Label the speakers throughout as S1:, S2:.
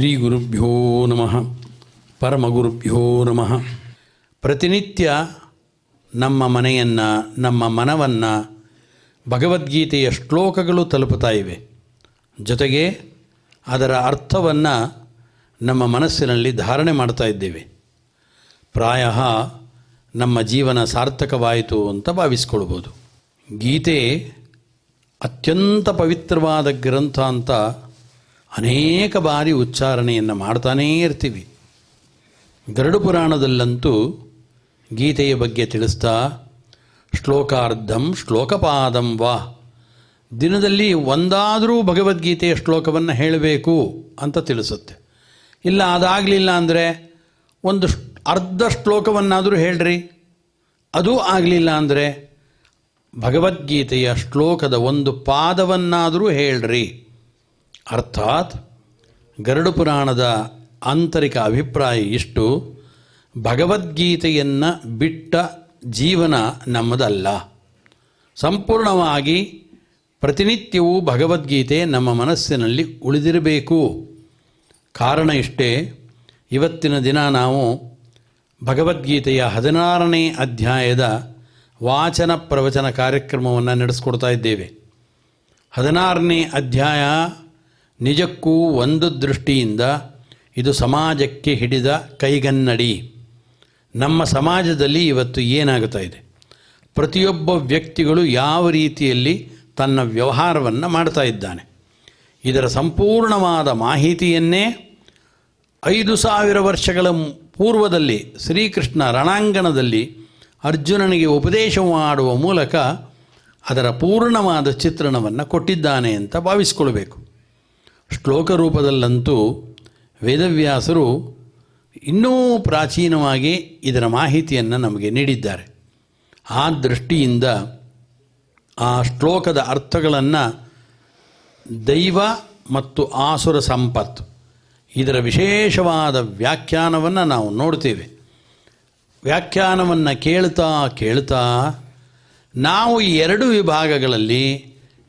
S1: ಶ್ರೀ ಗುರುಭ್ಯೋ ನಮಃ. ಪರಮಗುರುಭ್ಯೋ ನಮಃ. ಪ್ರತಿನಿತ್ಯ ನಮ್ಮ ಮನೆಯನ್ನು, ನಮ್ಮ ಮನವನ್ನು ಭಗವದ್ಗೀತೆಯ ಶ್ಲೋಕಗಳು ತಲುಪುತ್ತಾ ಇವೆ. ಜೊತೆಗೆ ಅದರ ಅರ್ಥವನ್ನು ನಮ್ಮ ಮನಸ್ಸಿನಲ್ಲಿ ಧಾರಣೆ ಮಾಡ್ತಾ ಇದ್ದೇವೆ. ಪ್ರಾಯ ನಮ್ಮ ಜೀವನ ಸಾರ್ಥಕವಾಯಿತು ಅಂತ ಭಾವಿಸ್ಕೊಳ್ಬೋದು. ಗೀತೆ ಅತ್ಯಂತ ಪವಿತ್ರವಾದ ಗ್ರಂಥ ಅಂತ ಅನೇಕ ಬಾರಿ ಉಚ್ಚಾರಣೆಯನ್ನು ಮಾಡ್ತಾನೇ ಇರ್ತೀವಿ. ಗರುಡ ಪುರಾಣದಲ್ಲಂತೂ ಗೀತೆಯ ಬಗ್ಗೆ ತಿಳಿಸ್ತಾ ಶ್ಲೋಕಾರ್ಧಂ ಶ್ಲೋಕಪಾದಂ ವಾ, ದಿನದಲ್ಲಿ ಒಂದಾದರೂ ಭಗವದ್ಗೀತೆಯ ಶ್ಲೋಕವನ್ನು ಹೇಳಬೇಕು ಅಂತ ತಿಳಿಸುತ್ತೆ. ಇಲ್ಲ ಅದಾಗಲಿಲ್ಲ ಅಂದರೆ ಒಂದು ಅರ್ಧ ಶ್ಲೋಕವನ್ನಾದರೂ ಹೇಳ್ರಿ, ಅದೂ ಆಗಲಿಲ್ಲ ಅಂದರೆ ಭಗವದ್ಗೀತೆಯ ಶ್ಲೋಕದ ಒಂದು ಪಾದವನ್ನಾದರೂ ಹೇಳ್ರಿ. ಅರ್ಥಾತ್ ಗರುಡ ಪುರಾಣದ ಆಂತರಿಕ ಅಭಿಪ್ರಾಯ ಇಷ್ಟು: ಭಗವದ್ಗೀತೆಯನ್ನು ಬಿಟ್ಟ ಜೀವನ ನಮ್ಮದಲ್ಲ. ಸಂಪೂರ್ಣವಾಗಿ ಪ್ರತಿನಿತ್ಯವೂ ಭಗವದ್ಗೀತೆ ನಮ್ಮ ಮನಸ್ಸಿನಲ್ಲಿ ಉಳಿದಿರಬೇಕು. ಕಾರಣ ಇಷ್ಟೇ, ಇವತ್ತಿನ ದಿನ ನಾವು ಭಗವದ್ಗೀತೆಯ 16ನೇ ಅಧ್ಯಾಯದ ವಾಚನ ಪ್ರವಚನ ಕಾರ್ಯಕ್ರಮವನ್ನು ನಡೆಸ್ಕೊಡ್ತಾ ಇದ್ದೇವೆ. 16ನೇ ಅಧ್ಯಾಯ ನಿಜಕ್ಕೂ ಒಂದು ದೃಷ್ಟಿಯಿಂದ ಇದು ಸಮಾಜಕ್ಕೆ ಹಿಡಿದ ಕೈಗನ್ನಡಿ. ನಮ್ಮ ಸಮಾಜದಲ್ಲಿ ಇವತ್ತು ಏನಾಗುತ್ತಾ ಇದೆ, ಪ್ರತಿಯೊಬ್ಬ ವ್ಯಕ್ತಿಗಳು ಯಾವ ರೀತಿಯಲ್ಲಿ ತನ್ನ ವ್ಯವಹಾರವನ್ನು ಮಾಡ್ತಾ ಇದ್ದಾನೆ, ಇದರ ಸಂಪೂರ್ಣವಾದ ಮಾಹಿತಿಯನ್ನೇ 5000 ವರ್ಷಗಳ ಪೂರ್ವದಲ್ಲಿ ಶ್ರೀಕೃಷ್ಣ ರಣಾಂಗಣದಲ್ಲಿ ಅರ್ಜುನನಿಗೆ ಉಪದೇಶ ಮಾಡುವ ಮೂಲಕ ಅದರ ಪೂರ್ಣವಾದ ಚಿತ್ರಣವನ್ನು ಕೊಟ್ಟಿದ್ದಾನೆ ಅಂತ ಭಾವಿಸ್ಕೊಳ್ಬೇಕು. ಶ್ಲೋಕ ರೂಪದಲ್ಲಂತೂ ವೇದವ್ಯಾಸರು ಇನ್ನೂ ಪ್ರಾಚೀನವಾಗಿ ಇದರ ಮಾಹಿತಿಯನ್ನು ನಮಗೆ ನೀಡಿದ್ದಾರೆ. ಆ ದೃಷ್ಟಿಯಿಂದ ಆ ಶ್ಲೋಕದ ಅರ್ಥಗಳನ್ನು ದೈವ ಮತ್ತು ಆಸುರ ಸಂಪತ್ತು, ಇದರ ವಿಶೇಷವಾದ ವ್ಯಾಖ್ಯಾನವನ್ನು ನಾವು ನೋಡ್ತೇವೆ. ವ್ಯಾಖ್ಯಾನವನ್ನು ಕೇಳ್ತಾ ನಾವು 2 ವಿಭಾಗಗಳಲ್ಲಿ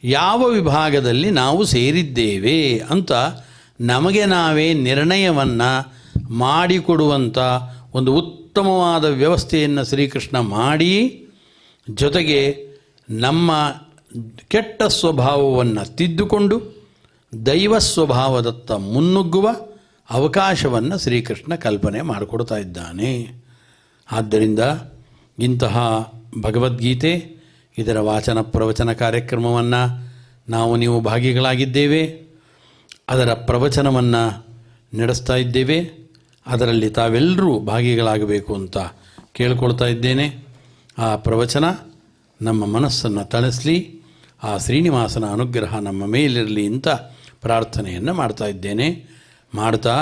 S1: ಯಾವ ವಿಭಾಗದಲ್ಲಿ ನಾವು ಸೇರಿದ್ದೇವೆ ಅಂತ ನಮಗೆ ನಾವೇ ನಿರ್ಣಯವನ್ನು ಮಾಡಿಕೊಡುವಂಥ ಒಂದು ಉತ್ತಮವಾದ ವ್ಯವಸ್ಥೆಯನ್ನು ಶ್ರೀಕೃಷ್ಣ ಮಾಡಿ, ಜೊತೆಗೆ ನಮ್ಮ ಕೆಟ್ಟ ಸ್ವಭಾವವನ್ನು ತಿದ್ದುಕೊಂಡು ದೈವ ಸ್ವಭಾವದತ್ತ ಮುನ್ನುಗ್ಗುವ ಅವಕಾಶವನ್ನು ಶ್ರೀಕೃಷ್ಣ ಕಲ್ಪನೆ ಮಾಡಿಕೊಡ್ತಾ ಇದ್ದಾನೆ. ಆದ್ದರಿಂದ ಇಂತಹ ಭಗವದ್ಗೀತೆ, ಇದರ ವಾಚನ ಪ್ರವಚನ ಕಾರ್ಯಕ್ರಮವನ್ನು ನಾವು ನೀವು ಭಾಗಿಗಳಾಗಿದ್ದೇವೆ. ಅದರ ಪ್ರವಚನವನ್ನು ನಡೆಸ್ತಾ ಇದ್ದೇವೆ. ಅದರಲ್ಲಿ ತಾವೆಲ್ಲರೂ ಭಾಗಿಗಳಾಗಬೇಕು ಅಂತ ಕೇಳ್ಕೊಳ್ತಾ ಇದ್ದೇನೆ. ಆ ಪ್ರವಚನ ನಮ್ಮ ಮನಸ್ಸನ್ನು ತಣಿಸಲಿ, ಆ ಶ್ರೀನಿವಾಸನ ಅನುಗ್ರಹ ನಮ್ಮ ಮೇಲಿರಲಿ ಅಂತ ಪ್ರಾರ್ಥನೆಯನ್ನು ಮಾಡ್ತಾ ಇದ್ದೇನೆ. ಮಾಡ್ತಾ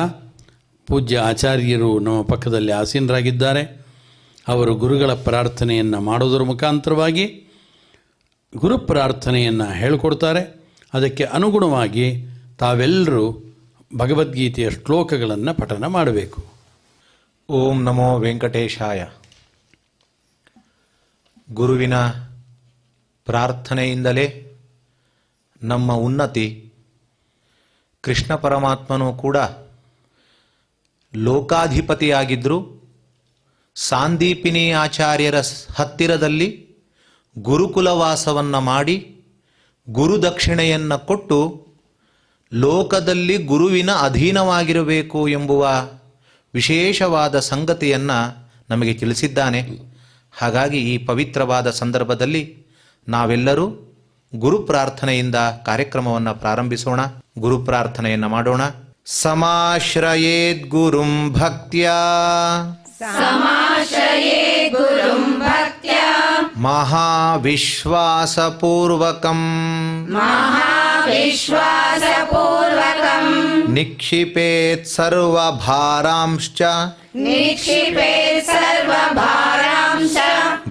S1: ಪೂಜ್ಯ ಆಚಾರ್ಯರು ನಮ್ಮ ಪಕ್ಕದಲ್ಲಿ ಆಸೀನರಾಗಿದ್ದಾರೆ. ಅವರು ಗುರುಗಳ ಪ್ರಾರ್ಥನೆಯನ್ನು ಮಾಡೋದರ ಮುಖಾಂತರವಾಗಿ ಗುರು ಪ್ರಾರ್ಥನೆಯನ್ನು ಹೇಳಿಕೊಡ್ತಾರೆ. ಅದಕ್ಕೆ ಅನುಗುಣವಾಗಿ ತಾವೆಲ್ಲರೂ ಭಗವದ್ಗೀತೆಯ ಶ್ಲೋಕಗಳನ್ನು ಪಠನ ಮಾಡಬೇಕು.
S2: ಓಂ ನಮೋ ವೆಂಕಟೇಶಾಯ. ಗುರುವಿನ ಪ್ರಾರ್ಥನೆಯಿಂದಲೇ ನಮ್ಮ ಉನ್ನತಿ. ಕೃಷ್ಣ ಪರಮಾತ್ಮನೂ ಕೂಡ ಲೋಕಾಧಿಪತಿಯಾಗಿದ್ದರು. ಸಾಂದೀಪಿನಿ ಆಚಾರ್ಯರ ಹತ್ತಿರದಲ್ಲಿ ಗುರುಕುಲವಾಸವನ್ನು ಮಾಡಿ ಗುರುದಕ್ಷಿಣೆಯನ್ನು ಕೊಟ್ಟು ಲೋಕದಲ್ಲಿ ಗುರುವಿನ ಅಧೀನವಾಗಿರಬೇಕು ಎಂಬುವ ವಿಶೇಷವಾದ ಸಂಗತಿಯನ್ನು ನಮಗೆ ತಿಳಿಸಿದ್ದಾನೆ. ಹಾಗಾಗಿ ಈ ಪವಿತ್ರವಾದ ಸಂದರ್ಭದಲ್ಲಿ ನಾವೆಲ್ಲರೂ ಗುರು ಪ್ರಾರ್ಥನೆಯಿಂದ ಕಾರ್ಯಕ್ರಮವನ್ನು ಪ್ರಾರಂಭಿಸೋಣ. ಗುರು ಪ್ರಾರ್ಥನೆಯನ್ನು ಮಾಡೋಣ. ಸಮಾಶ್ರಯೇದ್ ಗುರುಂ ಭಕ್ತ್ಯಾ ಮಹಾವಿಶ್ವಾಸಪೂರ್ವಕಂ ನಿಕ್ಷಿಪೇತ್ ಸರ್ವಭಾರಾಂಶ್ಚ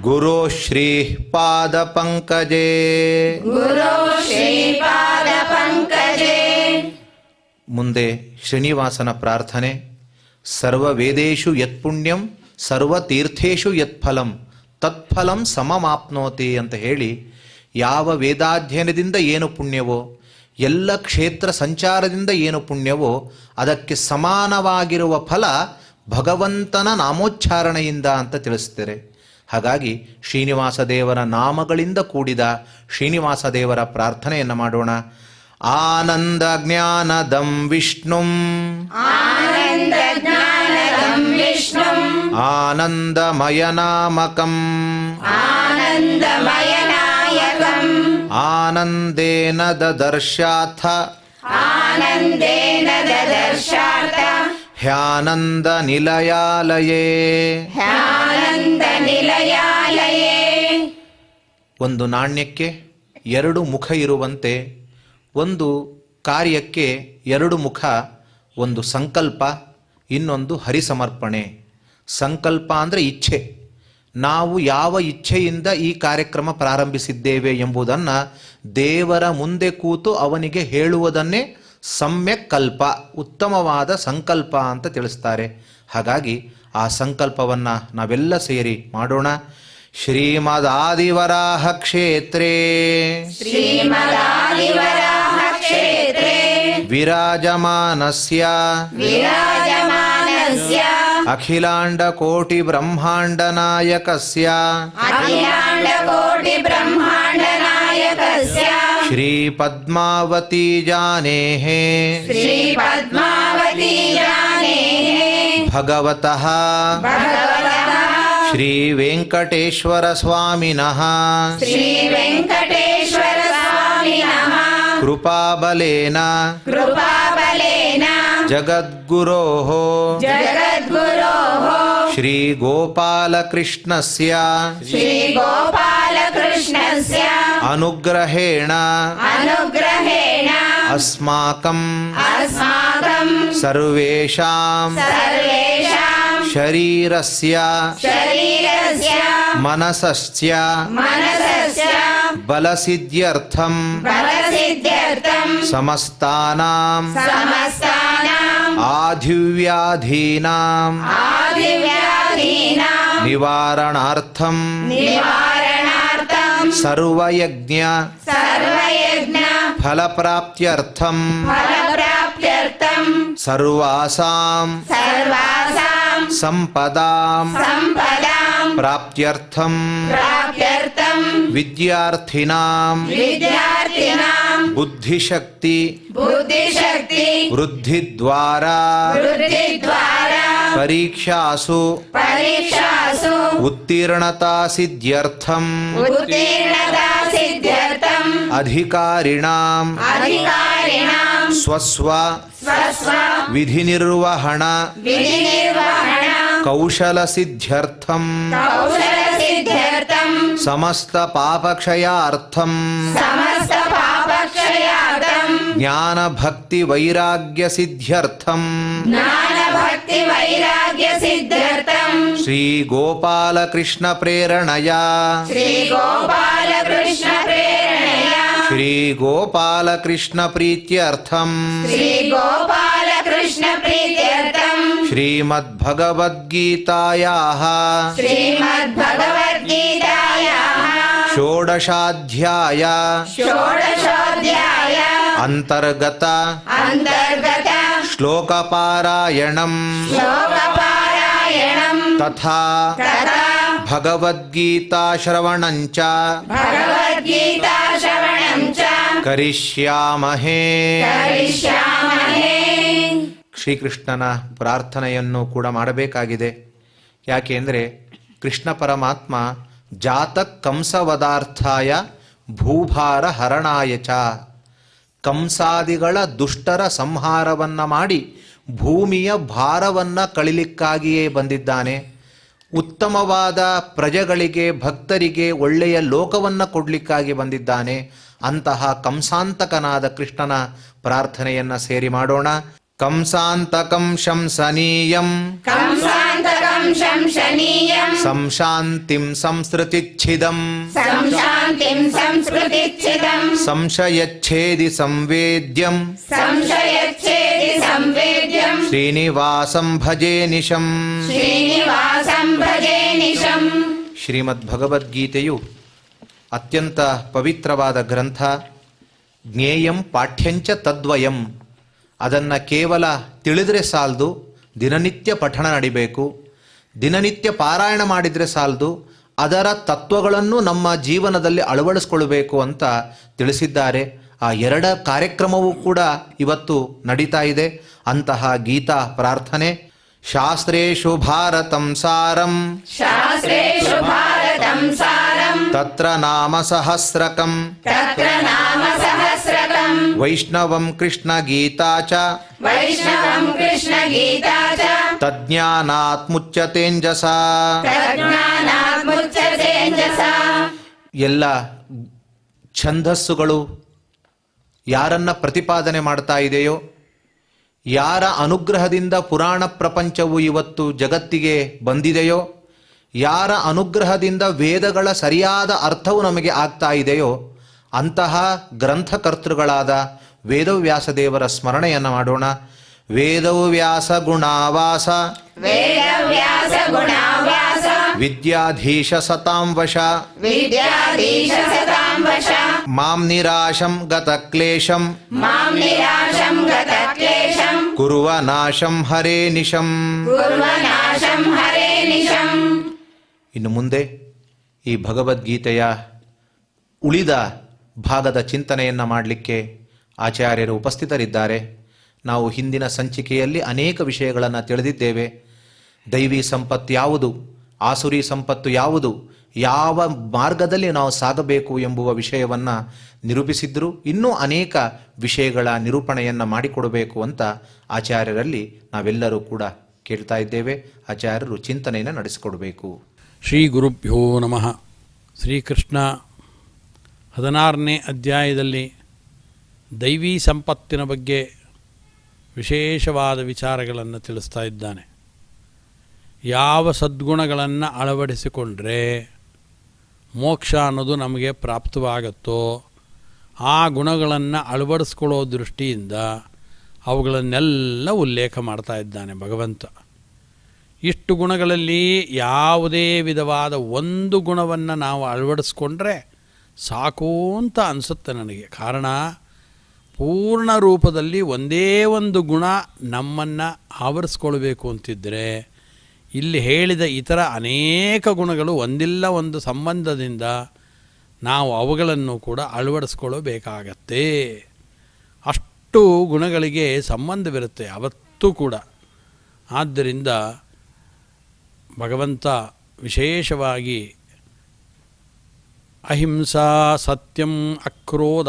S2: ಗುರೋ ಶ್ರೀ ಪಾದಪಂಕಜೇ. ಮುಂದೆ ಶ್ರೀನಿವಾಸನ ಪ್ರಾರ್ಥನೆ. ಸರ್ವವೇದೇಷು ಯತ್ಪುಣ್ಯಂ ಸರ್ವತೀರ್ಥೇಷು ಯತ್ಫಲಂ ತತ್ಫಲಂ ಸಮಮಾಪ್ನೋತಿ ಅಂತ ಹೇಳಿ, ಯಾವ ವೇದಾಧ್ಯಯನದಿಂದ ಏನು ಪುಣ್ಯವೋ, ಎಲ್ಲ ಕ್ಷೇತ್ರ ಸಂಚಾರದಿಂದ ಏನು ಪುಣ್ಯವೋ ಅದಕ್ಕೆ ಸಮಾನವಾಗಿರುವ ಫಲ ಭಗವಂತನ ನಾಮೋಚ್ಚಾರಣೆಯಿಂದ ಅಂತ ತಿಳಿಸ್ತಾರೆ. ಹಾಗಾಗಿ ಶ್ರೀನಿವಾಸ ದೇವರ ನಾಮಗಳಿಂದ ಕೂಡಿದ ಶ್ರೀನಿವಾಸ ದೇವರ ಪ್ರಾರ್ಥನೆಯನ್ನು ಮಾಡೋಣ. ಆನಂದ ಜ್ಞಾನದಂ ವಿಷ್ಣುಂ ಆನಂದಮಯನಾಮಕಂ ಆನಂದೇನ ದದರ್ಶಾಥ ಹ್ಯಾನಂದ ನಿಲಯಾಲಯೇ. ಒಂದು ನಾಣ್ಯಕ್ಕೆ ಎರಡು ಮುಖ ಇರುವಂತೆ ಒಂದು ಕಾರ್ಯಕ್ಕೆ ಎರಡು ಮುಖ, ಒಂದು ಸಂಕಲ್ಪ, ಇನ್ನೊಂದು ಹರಿಸಮರ್ಪಣೆ. ಸಂಕಲ್ಪ ಅಂದರೆ ಇಚ್ಛೆ. ನಾವು ಯಾವ ಇಚ್ಛೆಯಿಂದ ಈ ಕಾರ್ಯಕ್ರಮ ಪ್ರಾರಂಭಿಸಿದ್ದೇವೆ ಎಂಬುದನ್ನು ದೇವರ ಮುಂದೆ ಕೂತು ಅವನಿಗೆ ಹೇಳುವುದನ್ನೇ ಸಮ್ಯಕ್ ಕಲ್ಪ, ಉತ್ತಮವಾದ ಸಂಕಲ್ಪ ಅಂತ ತಿಳಿಸ್ತಾರೆ. ಹಾಗಾಗಿ ಆ ಸಂಕಲ್ಪವನ್ನು ನಾವೆಲ್ಲ ಸೇರಿ ಮಾಡೋಣ. ಶ್ರೀಮದಾದಿವರಾಹ ಕ್ಷೇತ್ರೇ ವಿರಾಜಮಾನಸ್ಯ ಅಖಿಲಾಂಡ ಕೋಟಿ ಬ್ರಹ್ಮಾಂಡ ನಾಯಕಸ್ಯ ಶ್ರೀ ಪದ್ಮಾವತಿ ಜಾನೇಃ ಭಗವತಃ ಶ್ರೀ ವೆಂಕಟೇಶ್ವರ ಸ್ವಾಮಿನಃ ಕೃಪಾಬಲೇನ ಜಗದ್ಗುರೋಃ ಶ್ರೀ ಗೋಪಾಲಕೃಷ್ಣಸ್ಯ ಅನುಗ್ರಹೇಣ ಅಸ್ಮಾಕಂ ಸರ್ವೇಷಾಂ ಶರೀರಸ್ಯ ಮನಸಸ್ಯ ಬಲಸಿದ್ಧ್ಯರ್ಥಂ ಸಮಸ್ತಾನಾಂ ಆಧಿವ್ಯಾಧೀನಾಂ ನಿವಾರಣಾರ್ಥಂ ಸರ್ವಯಜ್ಞ ಫಲಪ್ರಾಪ್ತ್ಯರ್ಥಂ ಸರ್ವಾಸಾಂ ಸಂಪದಾಂ ಪ್ರಾಪ್ತ್ಯರ್ಥಂ ವಿದ್ಯಾರ್ಥಿನಾಂ ಬುದ್ಧಿಶಕ್ತಿ ವೃದ್ಧಿದ್ವಾರಾ ಪರೀಕ್ಷಾಸು ಉತ್ತೀರ್ಣತಾ ಸಿದ್ಧ್ಯರ್ಥಂ ಅಧಿಕಾರಿಣಾಂ ಸ್ವಸ್ವ ವಿಧಿನಿರ್ವಹಣ ಕೌಶಲ ಸಿದ್ಧ್ಯರ್ಥಂ ಸಮಸ್ತ ಪಾಪಕ್ಷಯಾರ್ಥಂ ಜ್ಞಾನ ಭಕ್ತಿ ವೈರಾಗ್ಯ ಸಿದ್ಧ್ಯರ್ಥಂ ಶ್ರೀ ಗೋಪಾಲಕೃಷ್ಣ ಪ್ರೇರಣಯ ಶ್ರೀ ಗೋಪಾಲಕೃಷ್ಣ ಪ್ರೀತ್ಯರ್ಥಂ ಶ್ರೀಮದ್ಭಗವದ್ಗೀತಾಯಾಃ ಷೋಡಶಾಧ್ಯಾಯ ಅಂತರ್ಗತ ಶ್ಲೋಕಪಾರಾಯಣಂ ತಥಾ ಭಗವದ್ಗೀತಾ ಶ್ರವಣಂಚ ಕರಿಷ್ಯಾಮಹೇ. ಶ್ರೀಕೃಷ್ಣನ ಪ್ರಾರ್ಥನೆಯನ್ನು ಕೂಡ ಮಾಡಬೇಕಾಗಿದೆ. ಯಾಕೆಂದರೆ ಕೃಷ್ಣ ಪರಮಾತ್ಮ ಜಾತ ಕಂಸವದಾರ್ಥಾಯ ಭೂಭಾರ ಹರಣಾಯ ಚ, ಕಂಸಾದಿಗಳ ದುಷ್ಟರ ಸಂಹಾರವನ್ನು ಮಾಡಿ ಭೂಮಿಯ ಭಾರವನ್ನು ಕಳಿಲಿಕ್ಕಾಗಿಯೇ ಬಂದಿದ್ದಾನೆ. ಉತ್ತಮವಾದ ಪ್ರಜೆಗಳಿಗೆ ಭಕ್ತರಿಗೆ ಒಳ್ಳೆಯ ಲೋಕವನ್ನು ಕೊಡಲಿಕ್ಕಾಗಿ ಬಂದಿದ್ದಾನೆ. ಅಂತಹ ಕಂಸಾಂತಕನಾದ ಕೃಷ್ಣನ ಪ್ರಾರ್ಥನೆಯನ್ನು ಸೇರಿ ಮಾಡೋಣ. ಕಂಸಾಂತಕಂ ಶಂಸನೀಯಂ ಸಂಶಾಂತಿಂ ಸಂಸ್ಕೃತಿಚ್ಛಿದಂ ಸಂಶಯಚ್ಛೇದಿ ಸಂವೇದ್ಯಂ ಶ್ರೀನಿವಾಸಂ ಭಜೇ ನಿಶಂ. ಶ್ರೀಮದ್ ಭಗವದ್ಗೀತೆಯು ಅತ್ಯಂತ ಪವಿತ್ರವಾದ ಗ್ರಂಥ. ಜ್ಞೇಯಂ ಪಾಠ್ಯಂಚ ತದ್ವಯಂ. ಅದನ್ನು ಕೇವಲ ತಿಳಿದರೆ ಸಾಲದು, ದಿನನಿತ್ಯ ಪಠಣ ನಡಿಬೇಕು. ದಿನನಿತ್ಯ ಪಾರಾಯಣ ಮಾಡಿದರೆ ಸಾಲದು, ಅದರ ತತ್ವಗಳನ್ನು ನಮ್ಮ ಜೀವನದಲ್ಲಿ ಅಳವಡಿಸ್ಕೊಳ್ಬೇಕು ಅಂತ ತಿಳಿಸಿದ್ದಾರೆ. ಆ ಎರಡ ಕಾರ್ಯಕ್ರಮವೂ ಕೂಡ ಇವತ್ತು ನಡೀತಾ ಇದೆ. ಅಂತಹ ಗೀತಾ ಪ್ರಾರ್ಥನೆ. ಶಾಸ್ತ್ರೇಷು ಭಾರತಂ ಸಾರಂ
S3: ಶಾಸ್ತ್ರೇಷು ಭಾರತಂ ಸಾರಂ
S2: ತತ್ರ ನಾಮ ಸಹಸ್ರಕಂ
S3: ತತ್ರ ನಾಮ ಸಹಸ್ರಕಂ
S2: ವೈಷ್ಣವಂ ಕೃಷ್ಣ ಗೀತಾ ಚ
S3: ವೈಷ್ಣವಂ ಕೃಷ್ಣ ಗೀತಾ ಚ
S2: ತಜ್ಞಾನಾತ್ ಮುಚ್ಯತೇಂಜಸ.
S3: ತಜ್ಞಾನಾತ್ ಮುಚ್ಯತೇಂಜಸ.
S2: ಎಲ್ಲ ಛಂದಸ್ಸುಗಳು ಯಾರನ್ನ ಪ್ರತಿಪಾದನೆ ಮಾಡ್ತಾ ಇದೆಯೋ, ಯಾರ ಅನುಗ್ರಹದಿಂದ ಪುರಾಣ ಪ್ರಪಂಚವು ಇವತ್ತು ಜಗತ್ತಿಗೆ ಬಂದಿದೆಯೋ, ಯಾರ ಅನುಗ್ರಹದಿಂದ ವೇದಗಳ ಸರಿಯಾದ ಅರ್ಥವು ನಮಗೆ ಆಗ್ತಾ ಇದೆಯೋ, ಅಂತಹ ಗ್ರಂಥಕರ್ತೃಗಳಾದ ವೇದವ್ಯಾಸ ದೇವರ ಸ್ಮರಣೆಯನ್ನು ಮಾಡೋಣ. ವೇದವ್ಯಾಸ ಗುಣಾವಾಸ
S3: ವೇದವ್ಯಾಸ ಗುಣವ್ಯಾಸ
S2: ವಿದ್ಯಾಧೀಶ ಸತಾಂ ವಶ
S3: ವಿದ್ಯಾಧೀಶ ಸತಾಂ ವಶ
S2: ಮಾಂ ನಿರಾಶಂ ಗತ ಕ್ಲೇಶಂ
S3: ಮಾಂ ನಿರಾಶಂ ಗತ ಕ್ಲೇಶಂ
S2: ಕುರುವ ನಾಶಂ ಹರೇ ನಿಶಂ.
S3: ಕುರ್ವನಾಶಂ ಹರೇ ನಿಶಂ.
S2: ಇನ್ನು ಮುಂದೆ ಈ ಭಗವದ್ಗೀತೆಯ ಉಳಿದ ಭಾಗದ ಚಿಂತನೆಯನ್ನು ಮಾಡಲಿಕ್ಕೆ ಆಚಾರ್ಯರು ಉಪಸ್ಥಿತರಿದ್ದಾರೆ. ನಾವು ಹಿಂದಿನ ಸಂಚಿಕೆಯಲ್ಲಿ ಅನೇಕ ವಿಷಯಗಳನ್ನು ತಿಳಿದಿದ್ದೇವೆ. ದೈವಿ ಸಂಪತ್ತು ಯಾವುದು, ಆಸುರಿ ಸಂಪತ್ತು ಯಾವುದು, ಯಾವ ಮಾರ್ಗದಲ್ಲಿ ನಾವು ಸಾಗಬೇಕು ಎಂಬುವ ವಿಷಯವನ್ನು ನಿರೂಪಿಸಿದ್ರು. ಇನ್ನೂ ಅನೇಕ ವಿಷಯಗಳ ನಿರೂಪಣೆಯನ್ನು ಮಾಡಿಕೊಡಬೇಕು ಅಂತ ಆಚಾರ್ಯರಲ್ಲಿ ನಾವೆಲ್ಲರೂ ಕೂಡ ಕೇಳ್ತಾ ಇದ್ದೇವೆ. ಆಚಾರ್ಯರು ಚಿಂತನೆಯನ್ನು ನಡೆಸಿಕೊಡಬೇಕು.
S1: ಶ್ರೀ ಗುರುಭ್ಯೋ ನಮಃ. ಶ್ರೀಕೃಷ್ಣ 16ನೇ ಅಧ್ಯಾಯದಲ್ಲಿ ದೈವೀ ಸಂಪತ್ತಿನ ಬಗ್ಗೆ ವಿಶೇಷವಾದ ವಿಚಾರಗಳನ್ನು ತಿಳಿಸ್ತಾ ಇದ್ದಾನೆ. ಯಾವ ಸದ್ಗುಣಗಳನ್ನು ಅಳವಡಿಸಿಕೊಂಡ್ರೆ ಮೋಕ್ಷ ಅನ್ನೋದು ನಮಗೆ ಪ್ರಾಪ್ತವಾಗುತ್ತೋ ಆ ಗುಣಗಳನ್ನು ಅಳವಡಿಸ್ಕೊಳ್ಳೋ ದೃಷ್ಟಿಯಿಂದ ಅವುಗಳನ್ನೆಲ್ಲ ಉಲ್ಲೇಖ ಮಾಡ್ತಾ ಇದ್ದಾನೆ ಭಗವಂತ. ಇಷ್ಟು ಗುಣಗಳಲ್ಲಿ ಯಾವುದೇ ವಿಧವಾದ ಒಂದು ಗುಣವನ್ನು ನಾವು ಅಳವಡಿಸ್ಕೊಂಡ್ರೆ ಸಾಕು ಅಂತ ಅನಿಸುತ್ತೆ ನನಗೆ. ಕಾರಣ, ಪೂರ್ಣ ರೂಪದಲ್ಲಿ ಒಂದೇ ಒಂದು ಗುಣ ನಮ್ಮನ್ನು ಆವರಿಸ್ಕೊಳ್ಬೇಕು ಅಂತಿದ್ದರೆ ಇಲ್ಲಿ ಹೇಳಿದ ಇತರ ಅನೇಕ ಗುಣಗಳು ಒಂದಿಲ್ಲ ಒಂದು ಸಂಬಂಧದಿಂದ ನಾವು ಅವುಗಳನ್ನು ಕೂಡ ಅಳವಡಿಸ್ಕೊಳ್ಳಬೇಕಾಗತ್ತೆ. ಅಷ್ಟು ಗುಣಗಳಿಗೆ ಸಂಬಂಧವಿರುತ್ತೆ ಅವತ್ತೂ ಕೂಡ. ಆದ್ದರಿಂದ ಭಗವಂತ ವಿಶೇಷವಾಗಿ ಅಹಿಂಸಾ ಸತ್ಯಂ ಅಕ್ರೋಧ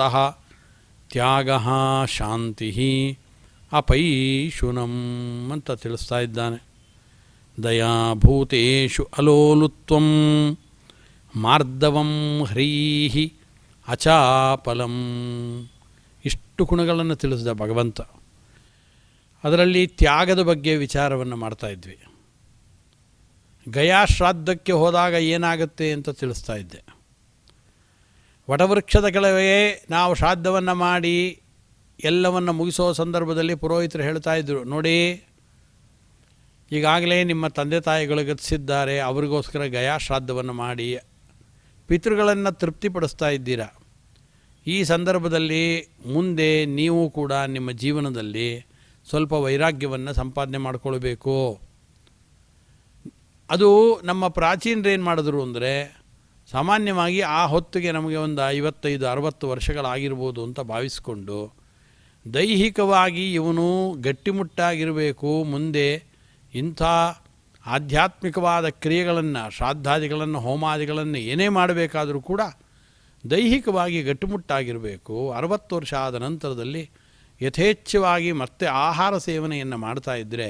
S1: ತ್ಯಾಗ ಶಾಂತಿ ಅಪೈಶುನಂ ಅಂತ ತಿಳಿಸ್ತಾ ಇದ್ದಾನೆ. ದಯಾಭೂತೇಷು ಅಲೋಲುತ್ವಂ ಮಾರ್ದವಂ ಹ್ರೀಹಿ ಅಚಾಪಲಂ. ಇಷ್ಟು ಗುಣಗಳನ್ನು ತಿಳಿಸಿದ ಭಗವಂತ. ಅದರಲ್ಲಿ ತ್ಯಾಗದ ಬಗ್ಗೆ ವಿಚಾರವನ್ನು ಮಾಡ್ತಾ ಇದ್ವಿ. ಗಯಾ ಶ್ರಾದ್ದಕ್ಕೆ ಹೋದಾಗ ಏನಾಗುತ್ತೆ ಅಂತ ತಿಳಿಸ್ತಾ ಇದ್ದೆ. ವಟವೃಕ್ಷದ ಕೆಳಗೆ ನಾವು ಶ್ರಾದ್ದವನ್ನು ಮಾಡಿ ಎಲ್ಲವನ್ನು ಮುಗಿಸೋ ಸಂದರ್ಭದಲ್ಲಿ ಪುರೋಹಿತರು ಹೇಳ್ತಾ ಇದ್ದರು, ನೋಡಿ ಈಗಾಗಲೇ ನಿಮ್ಮ ತಂದೆ ತಾಯಿಗಳು ಗತಿಸಿದ್ದಾರೆ, ಅವರಿಗೋಸ್ಕರ ಗಯಾ ಶ್ರಾದ್ದವನ್ನು ಮಾಡಿ ಪಿತೃಗಳನ್ನು ತೃಪ್ತಿಪಡಿಸ್ತಾ ಇದ್ದೀರಾ. ಈ ಸಂದರ್ಭದಲ್ಲಿ ಮುಂದೆ ನೀವು ಕೂಡ ನಿಮ್ಮ ಜೀವನದಲ್ಲಿ ಸ್ವಲ್ಪ ವೈರಾಗ್ಯವನ್ನು ಸಂಪಾದನೆ ಮಾಡಿಕೊಳ್ಬೇಕು. ಅದು ನಮ್ಮ ಪ್ರಾಚೀನರು ಏನು ಮಾಡಿದ್ರು ಅಂದರೆ, ಸಾಮಾನ್ಯವಾಗಿ ಆ ಹೊತ್ತಿಗೆ ನಮಗೆ ಒಂದು 55-60 ವರ್ಷಗಳಾಗಿರ್ಬೋದು ಅಂತ ಭಾವಿಸ್ಕೊಂಡು ದೈಹಿಕವಾಗಿ ಇವನು ಗಟ್ಟಿಮುಟ್ಟಾಗಿರಬೇಕು, ಮುಂದೆ ಇಂಥ ಆಧ್ಯಾತ್ಮಿಕವಾದ ಕ್ರಿಯೆಗಳನ್ನು, ಶ್ರಾದ್ದಾದಿಗಳನ್ನು, ಹೋಮಾದಿಗಳನ್ನು ಏನೇ ಮಾಡಬೇಕಾದರೂ ಕೂಡ ದೈಹಿಕವಾಗಿ ಗಟ್ಟಿಮುಟ್ಟಾಗಿರಬೇಕು. 60 ವರ್ಷ ಆದ ನಂತರದಲ್ಲಿ ಯಥೇಚ್ಛವಾಗಿ ಮತ್ತೆ ಆಹಾರ ಸೇವನೆಯನ್ನು ಮಾಡ್ತಾ ಇದ್ದರೆ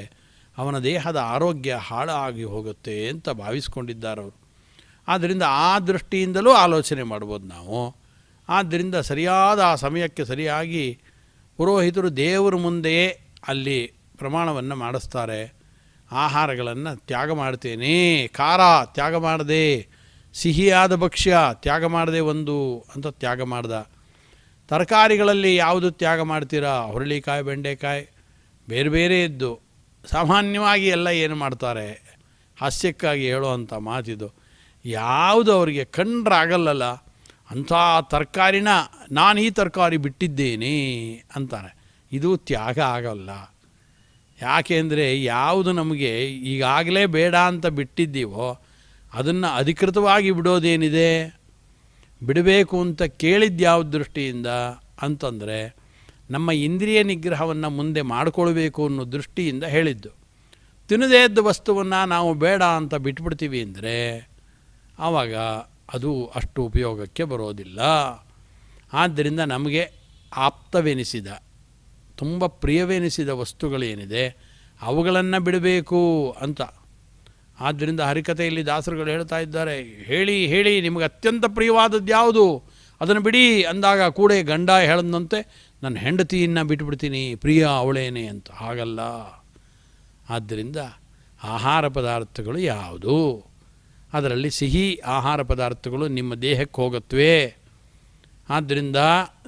S1: ಅವನ ದೇಹದ ಆರೋಗ್ಯ ಹಾಳಾಗಿ ಹೋಗುತ್ತೆ ಅಂತ ಭಾವಿಸ್ಕೊಂಡಿದ್ದಾರವರು. ಆದ್ದರಿಂದ ಆ ದೃಷ್ಟಿಯಿಂದಲೂ ಆಲೋಚನೆ ಮಾಡ್ಬೋದು ನಾವು. ಆದ್ದರಿಂದ ಸರಿಯಾದ ಆ ಸಮಯಕ್ಕೆ ಸರಿಯಾಗಿ ಪುರೋಹಿತರು ದೇವರ ಮುಂದೆಯೇ ಅಲ್ಲಿ ಪ್ರಮಾಣವನ್ನು ಮಾಡಿಸ್ತಾರೆ. ಆಹಾರಗಳನ್ನು ತ್ಯಾಗ ಮಾಡ್ತೇನೆ, ಖಾರ ತ್ಯಾಗ ಮಾಡದೆ, ಸಿಹಿಯಾದ ಭಕ್ಷ್ಯ ತ್ಯಾಗ ಮಾಡದೆ ಒಂದು ಅಂತ ತ್ಯಾಗ ಮಾಡ್ದ. ತರಕಾರಿಗಳಲ್ಲಿ ಯಾವುದು ತ್ಯಾಗ ಮಾಡ್ತೀರಾ? ಹುರುಳಿಕಾಯಿ, ಬೆಂಡೆಕಾಯಿ, ಬೇರೆ ಬೇರೆ ಇದ್ದು ಸಾಮಾನ್ಯವಾಗಿ ಎಲ್ಲ ಏನು ಮಾಡ್ತಾರೆ, ಹಾಸ್ಯಕ್ಕಾಗಿ ಹೇಳೋ ಅಂಥ ಮಾತಿದು. ಯಾವುದು ಅವರಿಗೆ ಕಂಡ್ರಾಗಲ್ಲಲ್ಲ ಅಂಥ ತರಕಾರಿನ ನಾನು ಈ ತರಕಾರಿ ಬಿಟ್ಟಿದ್ದೇನೆ ಅಂತಾರೆ. ಇದು ತ್ಯಾಗ ಆಗಲ್ಲ. ಯಾಕೆಂದರೆ ಯಾವುದು ನಮಗೆ ಈಗಾಗಲೇ ಬೇಡ ಅಂತ ಬಿಟ್ಟಿದ್ದೀವೋ ಅದನ್ನು ಅಧಿಕೃತವಾಗಿ ಬಿಡೋದೇನಿದೆ? ಬಿಡಬೇಕು ಅಂತ ಕೇಳಿದ್ದು ಯಾವ ದೃಷ್ಟಿಯಿಂದ ಅಂತಂದರೆ ನಮ್ಮ ಇಂದ್ರಿಯ ನಿಗ್ರಹವನ್ನು ಮುಂದೆ ಮಾಡಿಕೊಳ್ಬೇಕು ಅನ್ನೋ ದೃಷ್ಟಿಯಿಂದ ಹೇಳಿದ್ದು. ತಿನ್ನದೇ ಇದ್ದ ವಸ್ತುವನ್ನು ನಾವು ಬೇಡ ಅಂತ ಬಿಟ್ಬಿಡ್ತೀವಿ ಅಂದರೆ ಆವಾಗ ಅದು ಅಷ್ಟು ಉಪಯೋಗಕ್ಕೆ ಬರೋದಿಲ್ಲ. ಆದ್ದರಿಂದ ನಮಗೆ ಆಪ್ತವೆನಿಸಿದ, ತುಂಬ ಪ್ರಿಯವೆನಿಸಿದ ವಸ್ತುಗಳೇನಿದೆ ಅವುಗಳನ್ನು ಬಿಡಬೇಕು ಅಂತ. ಆದ್ದರಿಂದ ಹರಿಕಥೆಯಲ್ಲಿ ದಾಸರುಗಳು ಹೇಳ್ತಾ ಇದ್ದಾರೆ, ಹೇಳಿ ಹೇಳಿ ನಿಮಗೆ ಅತ್ಯಂತ ಪ್ರಿಯವಾದದ್ದು ಯಾವುದು ಅದನ್ನು ಬಿಡಿ ಅಂದಾಗ ಕೂಡ ಗಂಡ ಹೇಳದಂತೆ ನನ್ನ ಹೆಂಡತಿಯನ್ನು ಬಿಟ್ಬಿಡ್ತೀನಿ, ಪ್ರಿಯ ಅವಳೇನೆ ಅಂತ. ಹಾಗಲ್ಲ. ಆದ್ದರಿಂದ ಆಹಾರ ಪದಾರ್ಥಗಳು ಯಾವುದು, ಅದರಲ್ಲಿ ಸಿಹಿ ಆಹಾರ ಪದಾರ್ಥಗಳು ನಿಮ್ಮ ದೇಹಕ್ಕೆ ಹೋಗುತ್ತವೆ. ಆದ್ದರಿಂದ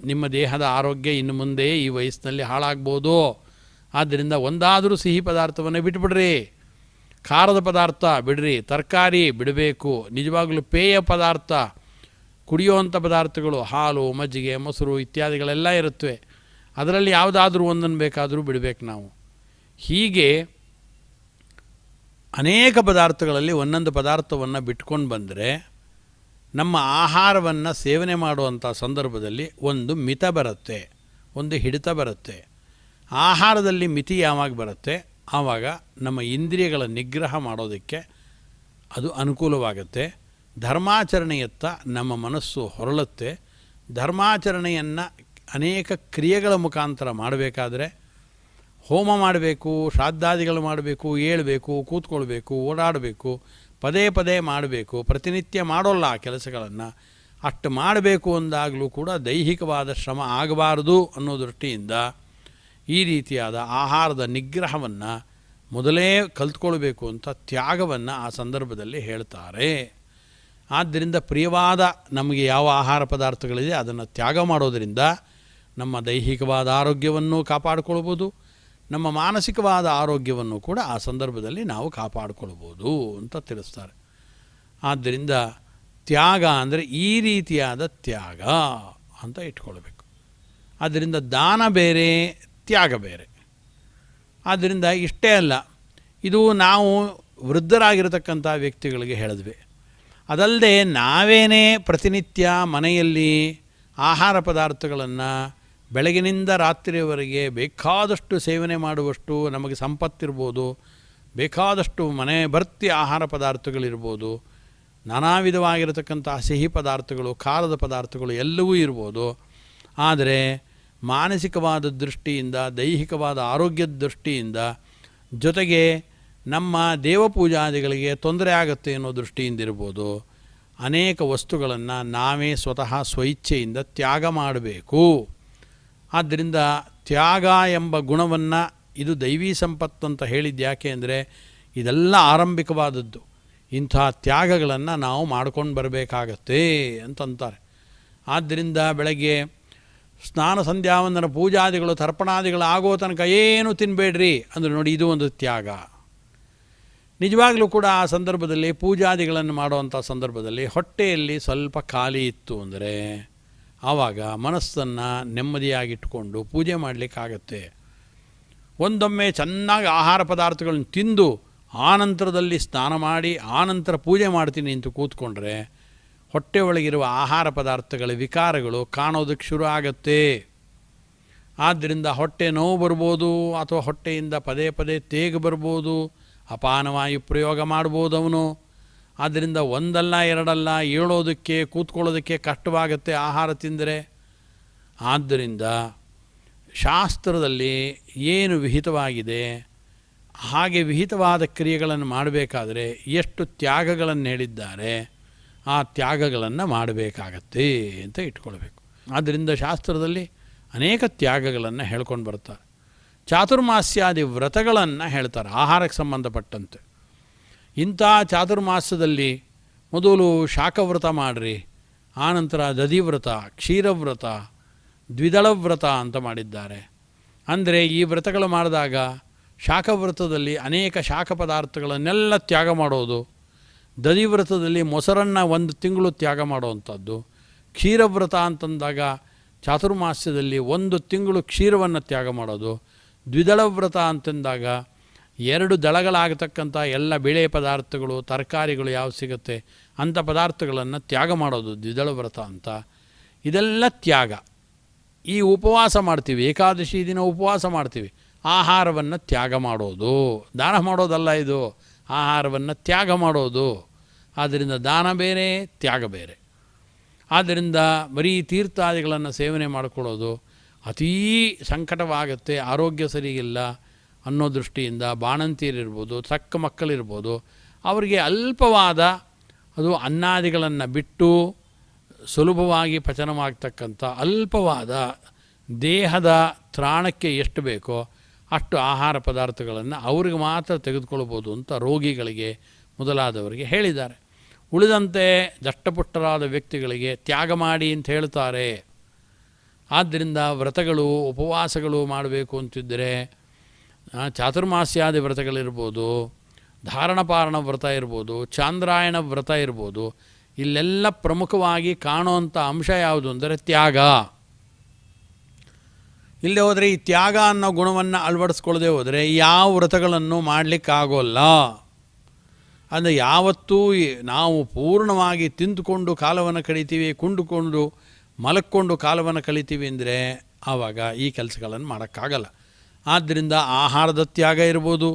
S1: ನಿಮ್ಮ ದೇಹದ ಆರೋಗ್ಯ ಇನ್ನು ಮುಂದೆ ಈ ವಯಸ್ಸಿನಲ್ಲಿ ಹಾಳಾಗ್ಬೋದು. ಆದ್ದರಿಂದ ಒಂದಾದರೂ ಸಿಹಿ ಪದಾರ್ಥವನ್ನು ಬಿಟ್ಬಿಡ್ರಿ, ಖಾರದ ಪದಾರ್ಥ ಬಿಡ್ರಿ, ತರಕಾರಿ ಬಿಡಬೇಕು. ನಿಜವಾಗಲೂ ಪೇಯ ಪದಾರ್ಥ, ಕುಡಿಯುವಂಥ ಪದಾರ್ಥಗಳು ಹಾಲು, ಮಜ್ಜಿಗೆ, ಮೊಸರು ಇತ್ಯಾದಿಗಳೆಲ್ಲ ಇರುತ್ತವೆ. ಅದರಲ್ಲಿ ಯಾವುದಾದ್ರೂ ಒಂದನ್ನು ಬೇಕಾದರೂ ಬಿಡಬೇಕು ನಾವು. ಹೀಗೆ ಅನೇಕ ಪದಾರ್ಥಗಳಲ್ಲಿ ಒಂದೊಂದು ಪದಾರ್ಥವನ್ನು ಬಿಟ್ಕೊಂಡು ಬಂದರೆ ನಮ್ಮ ಆಹಾರವನ್ನು ಸೇವನೆ ಮಾಡುವಂಥ ಸಂದರ್ಭದಲ್ಲಿ ಒಂದು ಮಿತ ಬರುತ್ತೆ, ಒಂದು ಹಿಡಿತ ಬರುತ್ತೆ. ಆಹಾರದಲ್ಲಿ ಮಿತಿ ಯಾವಾಗ ಬರುತ್ತೆ ಆವಾಗ ನಮ್ಮ ಇಂದ್ರಿಯಗಳ ನಿಗ್ರಹ ಮಾಡೋದಕ್ಕೆ ಅದು ಅನುಕೂಲವಾಗುತ್ತೆ. ಧರ್ಮಾಚರಣೆಯತ್ತ ನಮ್ಮ ಮನಸ್ಸು ಹೊರಳುತ್ತೆ. ಧರ್ಮಾಚರಣೆಯನ್ನು ಅನೇಕ ಕ್ರಿಯೆಗಳ ಮುಖಾಂತರ ಮಾಡಬೇಕಾದ್ರೆ ಹೋಮ ಮಾಡಬೇಕು, ಶ್ರಾದ್ದಾದಿಗಳು ಮಾಡಬೇಕು, ಏಳಬೇಕು, ಕೂತ್ಕೊಳ್ಬೇಕು, ಓಡಾಡಬೇಕು, ಪದೇ ಪದೇ ಮಾಡಬೇಕು. ಪ್ರತಿನಿತ್ಯ ಮಾಡೋಲ್ಲ ಆ ಕೆಲಸಗಳನ್ನು. ಅಷ್ಟು ಮಾಡಬೇಕು ಅಂದಾಗಲೂ ಕೂಡ ದೈಹಿಕವಾದ ಶ್ರಮ ಆಗಬಾರದು ಅನ್ನೋ ದೃಷ್ಟಿಯಿಂದ ಈ ರೀತಿಯಾದ ಆಹಾರದ ನಿಗ್ರಹವನ್ನು ಮೊದಲೇ ಕಲ್ತ್ಕೊಳ್ಬೇಕು ಅಂತ ತ್ಯಾಗವನ್ನು ಆ ಸಂದರ್ಭದಲ್ಲಿ ಹೇಳ್ತಾರೆ. ಆದ್ದರಿಂದ ಪ್ರಿಯವಾದ ನಮಗೆ ಯಾವ ಆಹಾರ ಪದಾರ್ಥಗಳಿದೆ ಅದನ್ನು ತ್ಯಾಗ ಮಾಡೋದರಿಂದ ನಮ್ಮ ದೈಹಿಕವಾದ ಆರೋಗ್ಯವನ್ನು ಕಾಪಾಡಿಕೊಳ್ಬೋದು, ನಮ್ಮ ಮಾನಸಿಕವಾದ ಆರೋಗ್ಯವನ್ನು ಕೂಡ ಆ ಸಂದರ್ಭದಲ್ಲಿ ನಾವು ಕಾಪಾಡಿಕೊಳ್ಬೋದು ಅಂತ ತಿಳಿಸ್ತಾರೆ. ಆದ್ದರಿಂದ ತ್ಯಾಗ ಅಂದರೆ ಈ ರೀತಿಯಾದ ತ್ಯಾಗ ಅಂತ ಇಟ್ಕೊಳ್ಬೇಕು. ಆದ್ದರಿಂದ ದಾನ ಬೇರೆ, ತ್ಯಾಗ ಬೇರೆ. ಆದ್ದರಿಂದ ಇಷ್ಟೇ ಅಲ್ಲ, ಇದು ನಾವು ವೃದ್ಧರಾಗಿರತಕ್ಕಂಥ ವ್ಯಕ್ತಿಗಳಿಗೆ ಹೇಳಿದ್ವಿ. ಅದಲ್ಲದೆ ನಾವೇನೇ ಪ್ರತಿನಿತ್ಯ ಮನೆಯಲ್ಲಿ ಆಹಾರ ಪದಾರ್ಥಗಳನ್ನು ಬೆಳಗಿನಿಂದ ರಾತ್ರಿಯವರೆಗೆ ಬೇಕಾದಷ್ಟು ಸೇವನೆ ಮಾಡುವಷ್ಟು ನಮಗೆ ಸಂಪತ್ತಿರ್ಬೋದು, ಬೇಕಾದಷ್ಟು ಮನೆ ಭರ್ತಿ ಆಹಾರ ಪದಾರ್ಥಗಳಿರ್ಬೋದು, ನಾನಾ ವಿಧವಾಗಿರತಕ್ಕಂಥ ಸಿಹಿ ಪದಾರ್ಥಗಳು, ಖಾರದ ಪದಾರ್ಥಗಳು ಎಲ್ಲವೂ ಇರ್ಬೋದು. ಆದರೆ ಮಾನಸಿಕವಾದ ದೃಷ್ಟಿಯಿಂದ, ದೈಹಿಕವಾದ ಆರೋಗ್ಯದ ದೃಷ್ಟಿಯಿಂದ, ಜೊತೆಗೆ ನಮ್ಮ ದೇವಪೂಜಾದಿಗಳಿಗೆ ತೊಂದರೆ ಆಗುತ್ತೆ ಅನ್ನೋ ದೃಷ್ಟಿಯಿಂದಿರ್ಬೋದು ಅನೇಕ ವಸ್ತುಗಳನ್ನು ನಾವೇ ಸ್ವತಃ ಸ್ವಇಚ್ಛೆಯಿಂದ ತ್ಯಾಗ ಮಾಡಬೇಕು. ಆದ್ದರಿಂದ ತ್ಯಾಗ ಎಂಬ ಗುಣವನ್ನು ಇದು ದೈವೀ ಸಂಪತ್ತು ಅಂತ ಹೇಳಿದ್ದು ಯಾಕೆ ಅಂದರೆ ಇದೆಲ್ಲ ಆರಂಭಿಕವಾದದ್ದು. ಇಂಥ ತ್ಯಾಗಗಳನ್ನು ನಾವು ಮಾಡ್ಕೊಂಡು ಬರಬೇಕಾಗತ್ತೆ ಅಂತಂತಾರೆ. ಆದ್ದರಿಂದ ಬೆಳಗ್ಗೆ ಸ್ನಾನ ಸಂಧ್ಯಾವಂದನ ಪೂಜಾದಿಗಳು ತರ್ಪಣಾದಿಗಳು ಆಗೋ ತನಕ ಏನು ತಿನ್ನಬೇಡ್ರಿ ಅಂದರೆ ನೋಡಿ, ಇದು ಒಂದು ತ್ಯಾಗ. ನಿಜವಾಗಲೂ ಕೂಡ ಆ ಸಂದರ್ಭದಲ್ಲಿ ಪೂಜಾದಿಗಳನ್ನು ಮಾಡುವಂಥ ಸಂದರ್ಭದಲ್ಲಿ ಹೊಟ್ಟೆಯಲ್ಲಿ ಸ್ವಲ್ಪ ಖಾಲಿ ಇತ್ತು ಅಂದರೆ ಆವಾಗ ಮನಸ್ಸನ್ನು ನೆಮ್ಮದಿಯಾಗಿಟ್ಕೊಂಡು ಪೂಜೆ ಮಾಡಲಿಕ್ಕಾಗತ್ತೆ. ಒಂದೊಮ್ಮೆ ಚೆನ್ನಾಗಿ ಆಹಾರ ಪದಾರ್ಥಗಳನ್ನು ತಿಂದು ಆನಂತರದಲ್ಲಿ ಸ್ನಾನ ಮಾಡಿ ಆನಂತರ ಪೂಜೆ ಮಾಡ್ತೀನಿ ಅಂತ ಕೂತ್ಕೊಂಡ್ರೆ ಹೊಟ್ಟೆ ಒಳಗಿರುವ ಆಹಾರ ಪದಾರ್ಥಗಳ ವಿಕಾರಗಳು ಕಾಣೋದಕ್ಕೆ ಶುರು ಆಗತ್ತೆ. ಆದ್ದರಿಂದ ಹೊಟ್ಟೆ ನೋವು ಬರ್ಬೋದು, ಅಥವಾ ಹೊಟ್ಟೆಯಿಂದ ಪದೇ ಪದೇ ತೇಗು ಬರ್ಬೋದು, ಅಪಾನವಾಯು ಪ್ರಯೋಗ ಮಾಡ್ಬೋದು ಅವನು. ಆದ್ದರಿಂದ ಒಂದಲ್ಲ ಎರಡಲ್ಲ, ಏಳೋದಕ್ಕೆ ಕೂತ್ಕೊಳ್ಳೋದಕ್ಕೆ ಕಷ್ಟವಾಗುತ್ತೆ ಆಹಾರ ತಿಂದರೆ. ಆದ್ದರಿಂದ ಶಾಸ್ತ್ರದಲ್ಲಿ ಏನು ವಿಹಿತವಾಗಿದೆ ಹಾಗೆ ವಿಹಿತವಾದ ಕ್ರಿಯೆಗಳನ್ನು ಮಾಡಬೇಕಾದ್ರೆ ಎಷ್ಟು ತ್ಯಾಗಗಳನ್ನು ಹೇಳಿದ್ದಾರೆ ಆ ತ್ಯಾಗಗಳನ್ನು ಮಾಡಬೇಕಾಗತ್ತೆ ಅಂತ ಇಟ್ಕೊಳ್ಬೇಕು. ಆದ್ದರಿಂದ ಶಾಸ್ತ್ರದಲ್ಲಿ ಅನೇಕ ತ್ಯಾಗಗಳನ್ನು ಹೇಳ್ಕೊಂಡು ಬರ್ತಾರೆ. ಚಾತುರ್ಮಾಸ್ಯಾದಿ ವ್ರತಗಳನ್ನು ಹೇಳ್ತಾರೆ ಆಹಾರಕ್ಕೆ ಸಂಬಂಧಪಟ್ಟಂತೆ. ಇಂಥ ಚಾತುರ್ಮಾಸದಲ್ಲಿ ಮೊದಲು ಶಾಖವ್ರತ ಮಾಡಿರಿ, ಆನಂತರ ದಧಿವ್ರತ, ಕ್ಷೀರವ್ರತ, ದ್ವಿದಳವ್ರತ ಅಂತ ಮಾಡಿದ್ದಾರೆ. ಅಂದರೆ ಈ ವ್ರತಗಳು ಮಾಡಿದಾಗ ಶಾಖವ್ರತದಲ್ಲಿ ಅನೇಕ ಶಾಖ ಪದಾರ್ಥಗಳನ್ನೆಲ್ಲ ತ್ಯಾಗ ಮಾಡೋದು, ದಧಿವ್ರತದಲ್ಲಿ ಮೊಸರನ್ನು 1 ತಿಂಗಳು ತ್ಯಾಗ ಮಾಡುವಂಥದ್ದು, ಕ್ಷೀರವ್ರತ ಅಂತಂದಾಗ ಚಾತುರ್ಮಾಸ್ಯದಲ್ಲಿ 1 ತಿಂಗಳು ಕ್ಷೀರವನ್ನು ತ್ಯಾಗ ಮಾಡೋದು. ದ್ವಿದಳ ವ್ರತ ಅಂತಂದಾಗ 2 ದಳಗಳಾಗತಕ್ಕಂಥ ಎಲ್ಲ ಬೇಳೆ ಪದಾರ್ಥಗಳು, ತರಕಾರಿಗಳು ಯಾವ ಸಿಗುತ್ತೆ ಅಂಥ ಪದಾರ್ಥಗಳನ್ನು ತ್ಯಾಗ ಮಾಡೋದು ದ್ವಿದಳ ವ್ರತ ಅಂತ. ಇದೆಲ್ಲ ತ್ಯಾಗ. ಈ ಉಪವಾಸ ಮಾಡ್ತೀವಿ, ಏಕಾದಶಿ ದಿನ ಉಪವಾಸ ಮಾಡ್ತೀವಿ, ಆಹಾರವನ್ನು ತ್ಯಾಗ ಮಾಡೋದು. ದಾನ ಮಾಡೋದಲ್ಲ ಇದು, ಆಹಾರವನ್ನು ತ್ಯಾಗ ಮಾಡೋದು. ಆದ್ದರಿಂದ ದಾನ ಬೇರೆ, ತ್ಯಾಗ ಬೇರೆ. ಆದ್ದರಿಂದ ಬರೀ ತೀರ್ಥಾದಿಗಳನ್ನು ಸೇವನೆ ಮಾಡಿಕೊಳ್ಳೋದು ಅತೀ ಸಂಕಟವಾಗುತ್ತೆ, ಆರೋಗ್ಯ ಸರಿಯಿಲ್ಲ ಅನ್ನೋ ದೃಷ್ಟಿಯಿಂದ ಬಾಣಂತಿಯರಿರ್ಬೋದು, ಸಕ್ಕ ಮಕ್ಕಳಿರ್ಬೋದು, ಅವರಿಗೆ ಅಲ್ಪವಾದ ಅದು ಅನ್ನಾದಿಗಳನ್ನು ಬಿಟ್ಟು ಸುಲಭವಾಗಿ ಪಚನವಾಗ್ತಕ್ಕಂಥ ಅಲ್ಪವಾದ ದೇಹದ ತ್ರಾಣಕ್ಕೆ ಎಷ್ಟು ಬೇಕೋ ಅಷ್ಟು ಆಹಾರ ಪದಾರ್ಥಗಳನ್ನು ಅವ್ರಿಗೆ ಮಾತ್ರ ತೆಗೆದುಕೊಳ್ಬೋದು ಅಂತ ರೋಗಿಗಳಿಗೆ ಮೊದಲಾದವರಿಗೆ ಹೇಳಿದ್ದಾರೆ. ಉಳಿದಂತೆ ದಷ್ಟಪುಷ್ಟರಾದ ವ್ಯಕ್ತಿಗಳಿಗೆ ತ್ಯಾಗ ಮಾಡಿ ಅಂತ ಹೇಳ್ತಾರೆ. ಆದ್ದರಿಂದ ವ್ರತಗಳು, ಉಪವಾಸಗಳು ಮಾಡಬೇಕು ಅಂತಿದ್ದರೆ ಚಾತುರ್ಮಾಸ್ಯಾದಿ ವ್ರತಗಳಿರ್ಬೋದು, ಧಾರಣಪಾರಣ ವ್ರತ ಇರ್ಬೋದು, ಚಾಂದ್ರಾಯಣ ವ್ರತ ಇರ್ಬೋದು, ಇಲ್ಲೆಲ್ಲ ಪ್ರಮುಖವಾಗಿ ಕಾಣುವಂಥ ಅಂಶ ಯಾವುದು ಅಂದರೆ ತ್ಯಾಗ. ಇಲ್ಲದೆ ಹೋದರೆ ಈ ತ್ಯಾಗ ಅನ್ನೋ ಗುಣವನ್ನು ಅಳವಡಿಸ್ಕೊಳ್ಳದೆ ಹೋದರೆ ಯಾವ ವ್ರತಗಳನ್ನು ಮಾಡಲಿಕ್ಕಾಗೋಲ್ಲ. ಅಂದರೆ ಯಾವತ್ತೂ ನಾವು ಪೂರ್ಣವಾಗಿ ತಿಂದುಕೊಂಡು ಕಾಲವನ್ನು ಕಳೀತೀವಿ, ಕುಂಡುಕೊಂಡು ಮಲಕ್ಕೊಂಡು ಕಾಲವನ್ನು ಕಳೀತೀವಿ ಅಂದರೆ ಆವಾಗ ಈ ಕೆಲಸಗಳನ್ನು ಮಾಡೋಕ್ಕಾಗಲ್ಲ. ಆದ್ದರಿಂದ ಆಹಾರದ ತ್ಯಾಗ ಇರ್ಬೋದು,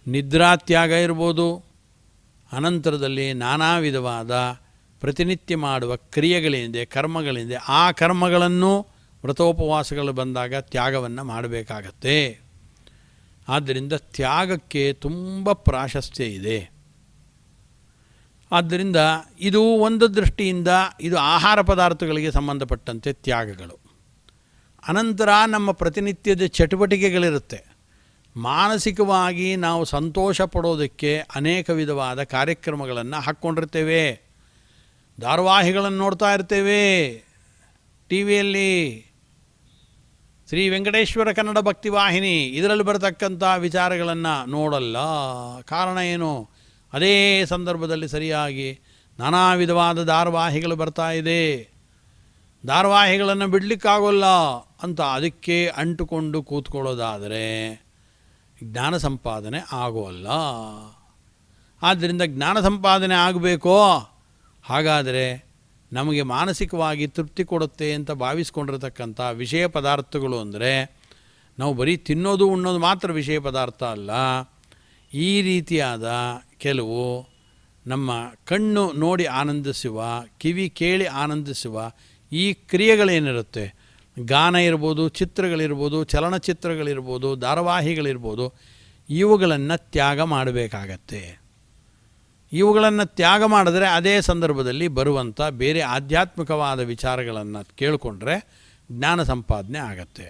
S1: ನಿದ್ರಾ ತ್ಯಾಗ ಇರ್ಬೋದು, ಅನಂತರದಲ್ಲಿ ನಾನಾ ವಿಧವಾದ ಪ್ರತಿನಿತ್ಯ ಮಾಡುವ ಕ್ರಿಯೆಗಳಿಂದ, ಕರ್ಮಗಳಿಂದ, ಆ ಕರ್ಮಗಳನ್ನು ವ್ರತೋಪವಾಸಗಳು ಬಂದಾಗ ತ್ಯಾಗವನ್ನು ಮಾಡಬೇಕಾಗತ್ತೆ. ಆದ್ದರಿಂದ ತ್ಯಾಗಕ್ಕೆ ತುಂಬ ಪ್ರಾಶಸ್ತ್ಯ ಇದೆ. ಆದ್ದರಿಂದ ಇದು ಒಂದು ದೃಷ್ಟಿಯಿಂದ ಇದು ಆಹಾರ ಪದಾರ್ಥಗಳಿಗೆ ಸಂಬಂಧಪಟ್ಟಂತೆ ತ್ಯಾಗಗಳು. ಅನಂತರ ನಮ್ಮ ಪ್ರತಿನಿತ್ಯದ ಚಟುವಟಿಕೆಗಳಿರುತ್ತೆ. ಮಾನಸಿಕವಾಗಿ ನಾವು ಸಂತೋಷ ಪಡೋದಕ್ಕೆ ಅನೇಕ ವಿಧವಾದ ಕಾರ್ಯಕ್ರಮಗಳನ್ನು ಹಾಕ್ಕೊಂಡಿರ್ತೇವೆ. ಧಾರಾವಾಹಿಗಳನ್ನು ನೋಡ್ತಾ ಇರ್ತೇವೆ ಟಿ ವಿಯಲ್ಲಿ. ಶ್ರೀ ವೆಂಕಟೇಶ್ವರ ಕನ್ನಡ ಭಕ್ತಿವಾಹಿನಿ, ಇದರಲ್ಲಿ ಬರತಕ್ಕಂಥ ವಿಚಾರಗಳನ್ನು ನೋಡಲ್ಲ. ಕಾರಣ ಏನು? ಅದೇ ಸಂದರ್ಭದಲ್ಲಿ ಸರಿಯಾಗಿ ನಾನಾ ವಿಧವಾದ ಧಾರಾವಾಹಿಗಳು ಬರ್ತಾ ಇದೆ. ಧಾರಾವಾಹಿಗಳನ್ನು ಬಿಡಲಿಕ್ಕಾಗೋಲ್ಲ ಅಂತ ಅದಕ್ಕೆ ಅಂಟುಕೊಂಡು ಕೂತ್ಕೊಳ್ಳೋದಾದರೆ ಜ್ಞಾನ ಸಂಪಾದನೆ ಆಗೋಲ್ಲ. ಆದ್ದರಿಂದ ಜ್ಞಾನ ಸಂಪಾದನೆ ಆಗಬೇಕೋ, ಹಾಗಾದರೆ ನಮಗೆ ಮಾನಸಿಕವಾಗಿ ತೃಪ್ತಿ ಕೊಡುತ್ತೆ ಅಂತ ಭಾವಿಸ್ಕೊಂಡಿರತಕ್ಕಂಥ ವಿಷಯ ಪದಾರ್ಥಗಳು ಅಂದರೆ ನಾವು ಬರೀ ತಿನ್ನೋದು ಉಣ್ಣೋದು ಮಾತ್ರ ವಿಷಯ ಪದಾರ್ಥ ಅಲ್ಲ. ಈ ರೀತಿಯಾದ ಕೆಲವು ನಮ್ಮ ಕಣ್ಣು ನೋಡಿ ಆನಂದಿಸುವ, ಕಿವಿ ಕೇಳಿ ಆನಂದಿಸುವ ಈ ಕ್ರಿಯೆಗಳೇನಿರುತ್ತೆ, ಗಾನ ಇರ್ಬೋದು, ಚಿತ್ರಗಳಿರ್ಬೋದು, ಚಲನಚಿತ್ರಗಳಿರ್ಬೋದು, ಧಾರಾವಾಹಿಗಳಿರ್ಬೋದು, ಇವುಗಳನ್ನು ತ್ಯಾಗ ಮಾಡಬೇಕಾಗತ್ತೆ. ಇವುಗಳನ್ನು ತ್ಯಾಗ ಮಾಡಿದ್ರೆ ಅದೇ ಸಂದರ್ಭದಲ್ಲಿ ಬರುವಂಥ ಬೇರೆ ಆಧ್ಯಾತ್ಮಿಕವಾದ ವಿಚಾರಗಳನ್ನು ಕೇಳಿಕೊಂಡ್ರೆ ಜ್ಞಾನ ಸಂಪಾದನೆ ಆಗತ್ತೆ.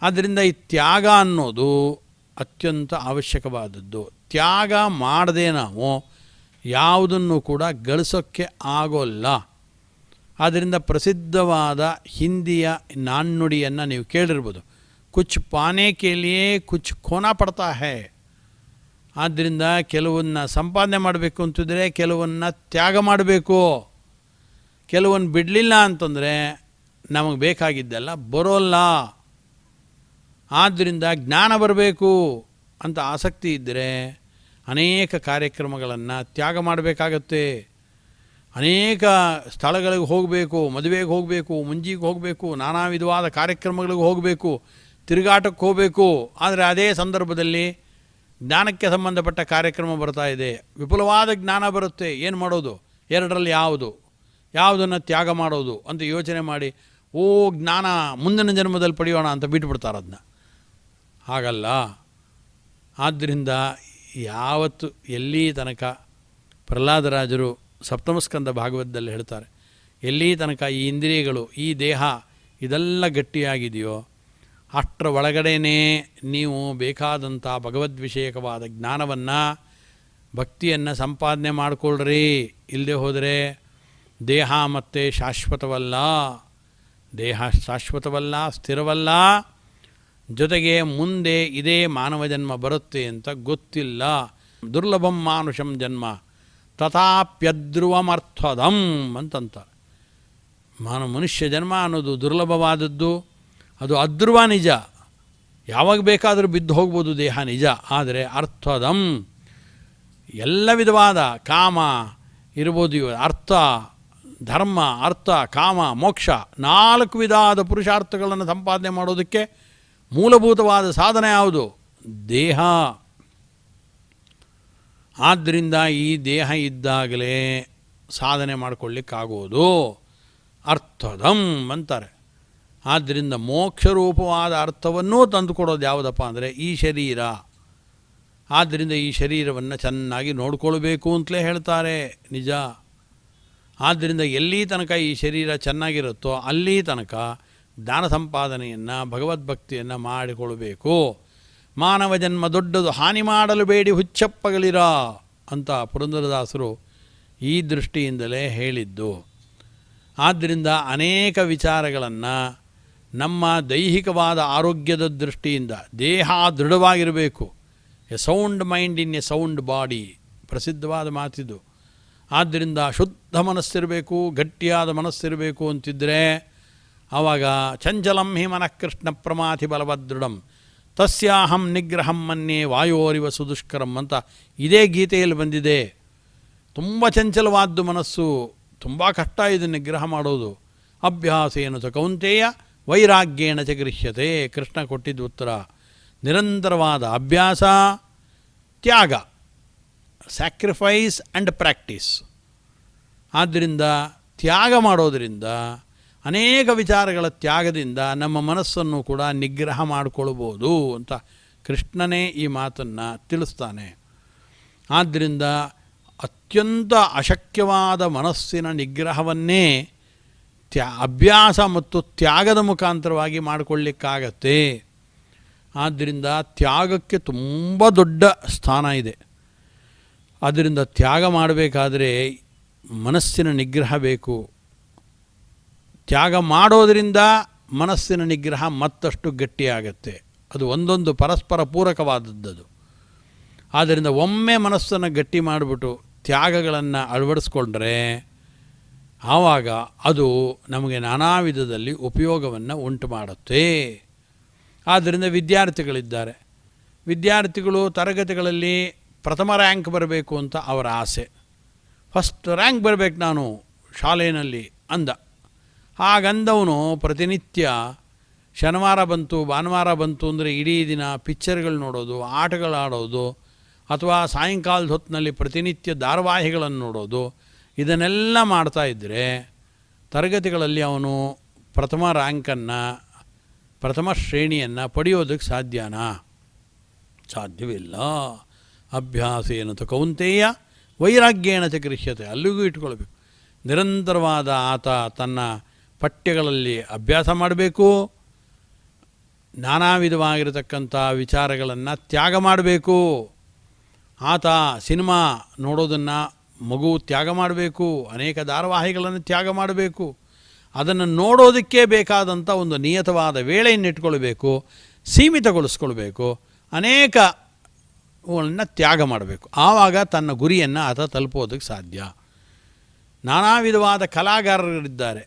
S1: ಆದ್ದರಿಂದ ಈ ತ್ಯಾಗ ಅನ್ನೋದು ಅತ್ಯಂತ ಅವಶ್ಯಕವಾದದ್ದು. ತ್ಯಾಗ ಮಾಡದೆ ನಾವು ಯಾವುದನ್ನು ಕೂಡ ಗಳಿಸೋಕ್ಕೆ ಆಗೋಲ್ಲ. ಆದ್ದರಿಂದ ಪ್ರಸಿದ್ಧವಾದ ಹಿಂದಿಯ ನಾಣ್ಣುಡಿಯನ್ನು ನೀವು ಕೇಳಿರ್ಬೋದು, ಕುಚ್ ಪಾನೆ ಕೆ ಲಿಯೇ ಕುಚ್ ಖೋನಾ ಪಡ್ತಾ ಹೈ. ಆದ್ದರಿಂದ ಕೆಲವನ್ನ ಸಂಪಾದನೆ ಮಾಡಬೇಕು ಅಂತಿದ್ರೆ ಕೆಲವನ್ನ ತ್ಯಾಗ ಮಾಡಬೇಕು. ಕೆಲವನ್ನ ಬಿಡಲಿಲ್ಲ ಅಂತಂದರೆ ನಮಗೆ ಬೇಕಾಗಿದ್ದೆಲ್ಲ ಬರೋಲ್ಲ. ಆದ್ದರಿಂದ ಜ್ಞಾನ ಬರಬೇಕು ಅಂತ ಆಸಕ್ತಿ ಇದ್ದರೆ ಅನೇಕ ಕಾರ್ಯಕ್ರಮಗಳನ್ನು ತ್ಯಾಗ ಮಾಡಬೇಕಾಗತ್ತೆ. ಅನೇಕ ಸ್ಥಳಗಳಿಗೆ ಹೋಗಬೇಕು, ಮದುವೆಗೆ ಹೋಗಬೇಕು, ಮುಂಜಿಗೆ ಹೋಗಬೇಕು, ನಾನಾ ವಿಧವಾದ ಕಾರ್ಯಕ್ರಮಗಳಿಗೆ ಹೋಗಬೇಕು, ತಿರುಗಾಟಕ್ಕೆ ಹೋಗಬೇಕು. ಆದರೆ ಅದೇ ಸಂದರ್ಭದಲ್ಲಿ ಜ್ಞಾನಕ್ಕೆ ಸಂಬಂಧಪಟ್ಟ ಕಾರ್ಯಕ್ರಮ ಬರ್ತಾ ಇದೆ, ವಿಪುಲವಾದ ಜ್ಞಾನ ಬರುತ್ತೆ. ಏನು ಮಾಡೋದು? ಎರಡರಲ್ಲಿ ಯಾವುದನ್ನು ತ್ಯಾಗ ಮಾಡೋದು ಅಂತ ಯೋಚನೆ ಮಾಡಿ, ಜ್ಞಾನ ಮುಂದಿನ ಜನ್ಮದಲ್ಲಿ ಪಡೆಯೋಣ ಅಂತ ಬಿಟ್ಟುಬಿಡ್ತಾರೆ ಅದನ್ನ. ಹಾಗಲ್ಲ. ಆದ್ದರಿಂದ ಯಾವತ್ತು ಎಲ್ಲಿ ತನಕ ಪ್ರಹ್ಲಾದರಾಜರು ಸಪ್ತಮಸ್ಕಂದ ಭಾಗವತದಲ್ಲಿ ಹೇಳ್ತಾರೆ, ಎಲ್ಲಿ ತನಕ ಈ ಇಂದ್ರಿಯಗಳು, ಈ ದೇಹ ಇದೆಲ್ಲ ಗಟ್ಟಿಯಾಗಿದೆಯೋ ಅಷ್ಟರ ಒಳಗಡೆನೇ ನೀವು ಬೇಕಾದಂಥ ಭಗವದ್ವಿಷಯಕವಾದ ಜ್ಞಾನವನ್ನು, ಭಕ್ತಿಯನ್ನು ಸಂಪಾದನೆ ಮಾಡಿಕೊಳ್ಳ್ರಿ. ಇಲ್ಲದೆ ಹೋದರೆ ದೇಹ ಮತ್ತೆ ಶಾಶ್ವತವಲ್ಲ, ದೇಹ ಶಾಶ್ವತವಲ್ಲ, ಸ್ಥಿರವಲ್ಲ. ಜೊತೆಗೆ ಮುಂದೆ ಇದೇ ಮಾನವ ಜನ್ಮ ಬರುತ್ತೆ ಅಂತ ಗೊತ್ತಿಲ್ಲ. ದುರ್ಲಭಂ ಮಾನುಷಂ ಜನ್ಮ ತಥಾಪ್ಯಧ್ರುವಮರ್ಥದಂ ಅಂತಂತಾರೆ. ಮನುಷ್ಯ ಜನ್ಮ ಅನ್ನೋದು ದುರ್ಲಭವಾದದ್ದು, ಅದು ಅಧ್ರುವ ನಿಜ, ಯಾವಾಗ ಬೇಕಾದರೂ ಬಿದ್ದು ಹೋಗ್ಬೋದು ದೇಹ ನಿಜ. ಆದರೆ ಅರ್ಥದಂ ಎಲ್ಲ ವಿಧವಾದ ಕಾಮ ಇರ್ಬೋದು, ಅರ್ಥ ಧರ್ಮ, ಅರ್ಥ ಕಾಮ ಮೋಕ್ಷ 4 ವಿಧವಾದ ಪುರುಷಾರ್ಥಗಳನ್ನು ಸಂಪಾದನೆ ಮಾಡೋದಕ್ಕೆ ಮೂಲಭೂತವಾದ ಸಾಧನ ಯಾವುದು? ದೇಹ. ಆದ್ದರಿಂದ ಈ ದೇಹ ಇದ್ದಾಗಲೇ ಸಾಧನೆ ಮಾಡಿಕೊಳ್ಳಿಕ್ಕಾಗೋದು. ಅರ್ಥದಂ ಅಂತಾರೆ. ಆದ್ದರಿಂದ ಮೋಕ್ಷರೂಪವಾದ ಅರ್ಥವನ್ನೂ ತಂದುಕೊಡೋದು ಯಾವುದಪ್ಪ ಅಂದರೆ ಈ ಶರೀರ. ಆದ್ದರಿಂದ ಈ ಶರೀರವನ್ನು ಚೆನ್ನಾಗಿ ನೋಡಿಕೊಳ್ಬೇಕು ಅಂತಲೇ ಹೇಳ್ತಾರೆ, ನಿಜ. ಆದ್ದರಿಂದ ಎಲ್ಲಿ ತನಕ ಈ ಶರೀರ ಚೆನ್ನಾಗಿರುತ್ತೋ ಅಲ್ಲಿ ತನಕ ಜ್ಞಾನ ಸಂಪಾದನೆಯನ್ನು ಭಗವದ್ಭಕ್ತಿಯನ್ನು ಮಾಡಿಕೊಳ್ಬೇಕು. ಮಾನವ ಜನ್ಮ ದೊಡ್ಡದು, ಹಾನಿ ಮಾಡಲು ಬೇಡಿ ಹುಚ್ಚಪ್ಪಗಳಿರ ಅಂತ ಪುರಂದರದಾಸರು ಈ ದೃಷ್ಟಿಯಿಂದಲೇ ಹೇಳಿದ್ದು. ಆದ್ದರಿಂದ ಅನೇಕ ವಿಚಾರಗಳನ್ನು ನಮ್ಮ ದೈಹಿಕವಾದ ಆರೋಗ್ಯದ ದೃಷ್ಟಿಯಿಂದ ದೇಹ ದೃಢವಾಗಿರಬೇಕು. A sound mind in a sound body, ಪ್ರಸಿದ್ಧವಾದ ಮಾತಿದು. ಆದ್ದರಿಂದ ಶುದ್ಧ ಮನಸ್ಸಿರಬೇಕು, ಗಟ್ಟಿಯಾದ ಮನಸ್ಸಿರಬೇಕು ಅಂತಿದ್ದರೆ ಆವಾಗ ಚಂಚಲಂ ಹಿ ಮನಃ ಕೃಷ್ಣ ಪ್ರಮಾಥಿ ಬಲವದೃಢಂ ತಸ್ಯಾಹಂ ನಿಗ್ರಹಂ ಮನ್ಯೆ ವಾಯೋರಿವ ಸುದುಷ್ಕರಂ ಅಂತ ಇದೇ ಗೀತೆಯಲ್ಲಿ ಬಂದಿದೆ. ತುಂಬ ಚಂಚಲವಾದ್ದು ಮನಸ್ಸು, ತುಂಬ ಕಷ್ಟ ಇದು ನಿಗ್ರಹ ಮಾಡೋದು. ಅಭ್ಯಾಸೇನ ಚ ಕೌಂತೆಯ ವೈರಾಗ್ಯೇಣ ಚ ಗೃಹ್ಯತೆ. ಕೃಷ್ಣ ಕೊಟ್ಟಿದ್ದು ಉತ್ತರ. ನಿರಂತರವಾದ ಅಭ್ಯಾಸ, ತ್ಯಾಗ, ಸ್ಯಾಕ್ರಿಫೈಸ್ ಆ್ಯಂಡ್ ಪ್ರಾಕ್ಟೀಸ್. ಆದ್ದರಿಂದ ತ್ಯಾಗ ಮಾಡೋದರಿಂದ, ಅನೇಕ ವಿಚಾರಗಳ ತ್ಯಾಗದಿಂದ ನಮ್ಮ ಮನಸ್ಸನ್ನು ಕೂಡ ನಿಗ್ರಹ ಮಾಡಿಕೊಳ್ಬೋದು ಅಂತ ಕೃಷ್ಣನೇ ಈ ಮಾತನ್ನು ತಿಳಿಸ್ತಾನೆ. ಆದ್ದರಿಂದ ಅತ್ಯಂತ ಅಶಕ್ಯವಾದ ಮನಸ್ಸಿನ ನಿಗ್ರಹವನ್ನೇ ಅಭ್ಯಾಸ ಮತ್ತು ತ್ಯಾಗದ ಮುಖಾಂತರವಾಗಿ ಮಾಡಿಕೊಳ್ಳಿಕ್ಕಾಗತ್ತೆ. ಆದ್ದರಿಂದ ತ್ಯಾಗಕ್ಕೆ ತುಂಬ ದೊಡ್ಡ ಸ್ಥಾನ ಇದೆ. ಆದ್ದರಿಂದ ತ್ಯಾಗ ಮಾಡಬೇಕಾದ್ರೆ ಮನಸ್ಸಿನ ನಿಗ್ರಹ ಬೇಕು. ತ್ಯಾಗ ಮಾಡೋದರಿಂದ ಮನಸ್ಸಿನ ನಿಗ್ರಹ ಮತ್ತಷ್ಟು ಗಟ್ಟಿಯಾಗತ್ತೆ. ಅದು ಒಂದೊಂದು ಪರಸ್ಪರ ಪೂರಕವಾದದ್ದು. ಆದ್ದರಿಂದ ಒಮ್ಮೆ ಮನಸ್ಸನ್ನು ಗಟ್ಟಿ ಮಾಡಿಬಿಟ್ಟು ತ್ಯಾಗಗಳನ್ನು ಅಳವಡಿಸ್ಕೊಂಡ್ರೆ ಆವಾಗ ಅದು ನಮಗೆ ನಾನಾ ವಿಧದಲ್ಲಿ ಉಪಯೋಗವನ್ನು ಉಂಟು ಮಾಡುತ್ತೆ. ಆದ್ದರಿಂದ ವಿದ್ಯಾರ್ಥಿಗಳಿದ್ದಾರೆ, ವಿದ್ಯಾರ್ಥಿಗಳು ತರಗತಿಗಳಲ್ಲಿ ಪ್ರಥಮ ರ್ಯಾಂಕ್ ಬರಬೇಕು ಅಂತ ಅವರ ಆಸೆ. ಫಸ್ಟ್ ರ್ಯಾಂಕ್ ಬರಬೇಕು ನಾನು ಶಾಲೆಯಲ್ಲಿ ಅಂದ. ಹಾಗಂದವನು ಪ್ರತಿನಿತ್ಯ ಶನಿವಾರ ಬಂತು ಭಾನುವಾರ ಬಂತು ಅಂದರೆ ಇಡೀ ದಿನ ಪಿಕ್ಚರ್ಗಳು ನೋಡೋದು, ಆಟಗಳಾಡೋದು, ಅಥವಾ ಸಾಯಂಕಾಲದ ಹೊತ್ತಿನಲ್ಲಿ ಪ್ರತಿನಿತ್ಯ ಧಾರಾವಾಹಿಗಳನ್ನು ನೋಡೋದು, ಇದನ್ನೆಲ್ಲ ಮಾಡ್ತಾಯಿದ್ದರೆ ತರಗತಿಗಳಲ್ಲಿ ಅವನು ಪ್ರಥಮ ರ್ಯಾಂಕನ್ನು, ಪ್ರಥಮ ಶ್ರೇಣಿಯನ್ನು ಪಡೆಯೋದಕ್ಕೆ ಸಾಧ್ಯನಾ? ಸಾಧ್ಯವಿಲ್ಲ. ಅಭ್ಯಾಸೇನ ತು ಕೌಂತೆಯ ವೈರಾಗ್ಯೇಣ ಚ ಗೃಹ್ಯತೆ. ಅಲ್ಲಿಗೂ ಇಟ್ಕೊಳ್ಬೇಕು. ನಿರಂತರವಾದ ಆತ ತನ್ನ ಪಠ್ಯಗಳಲ್ಲಿ ಅಭ್ಯಾಸ ಮಾಡಬೇಕು, ನಾನಾ ವಿಧವಾಗಿರತಕ್ಕಂಥ ವಿಚಾರಗಳನ್ನು ತ್ಯಾಗ ಮಾಡಬೇಕು. ಆತ ಸಿನಿಮಾ ನೋಡೋದನ್ನು ಮಗು ತ್ಯಾಗ ಮಾಡಬೇಕು, ಅನೇಕ ಧಾರಾವಾಹಿಗಳನ್ನು ತ್ಯಾಗ ಮಾಡಬೇಕು. ಅದನ್ನು ನೋಡೋದಕ್ಕೆ ಬೇಕಾದಂಥ ಒಂದು ನಿಯತವಾದ ವೇಳೆಯನ್ನು ಇಟ್ಕೊಳ್ಬೇಕು, ಸೀಮಿತಗೊಳಿಸ್ಕೊಳ್ಬೇಕು, ಅನೇಕವನ್ನು ತ್ಯಾಗ ಮಾಡಬೇಕು. ಆವಾಗ ತನ್ನ ಗುರಿಯನ್ನು ಆತ ತಲುಪೋದಕ್ಕೆ ಸಾಧ್ಯ. ನಾನಾ ವಿಧವಾದ ಕಲಾಗಾರರಿದ್ದಾರೆ,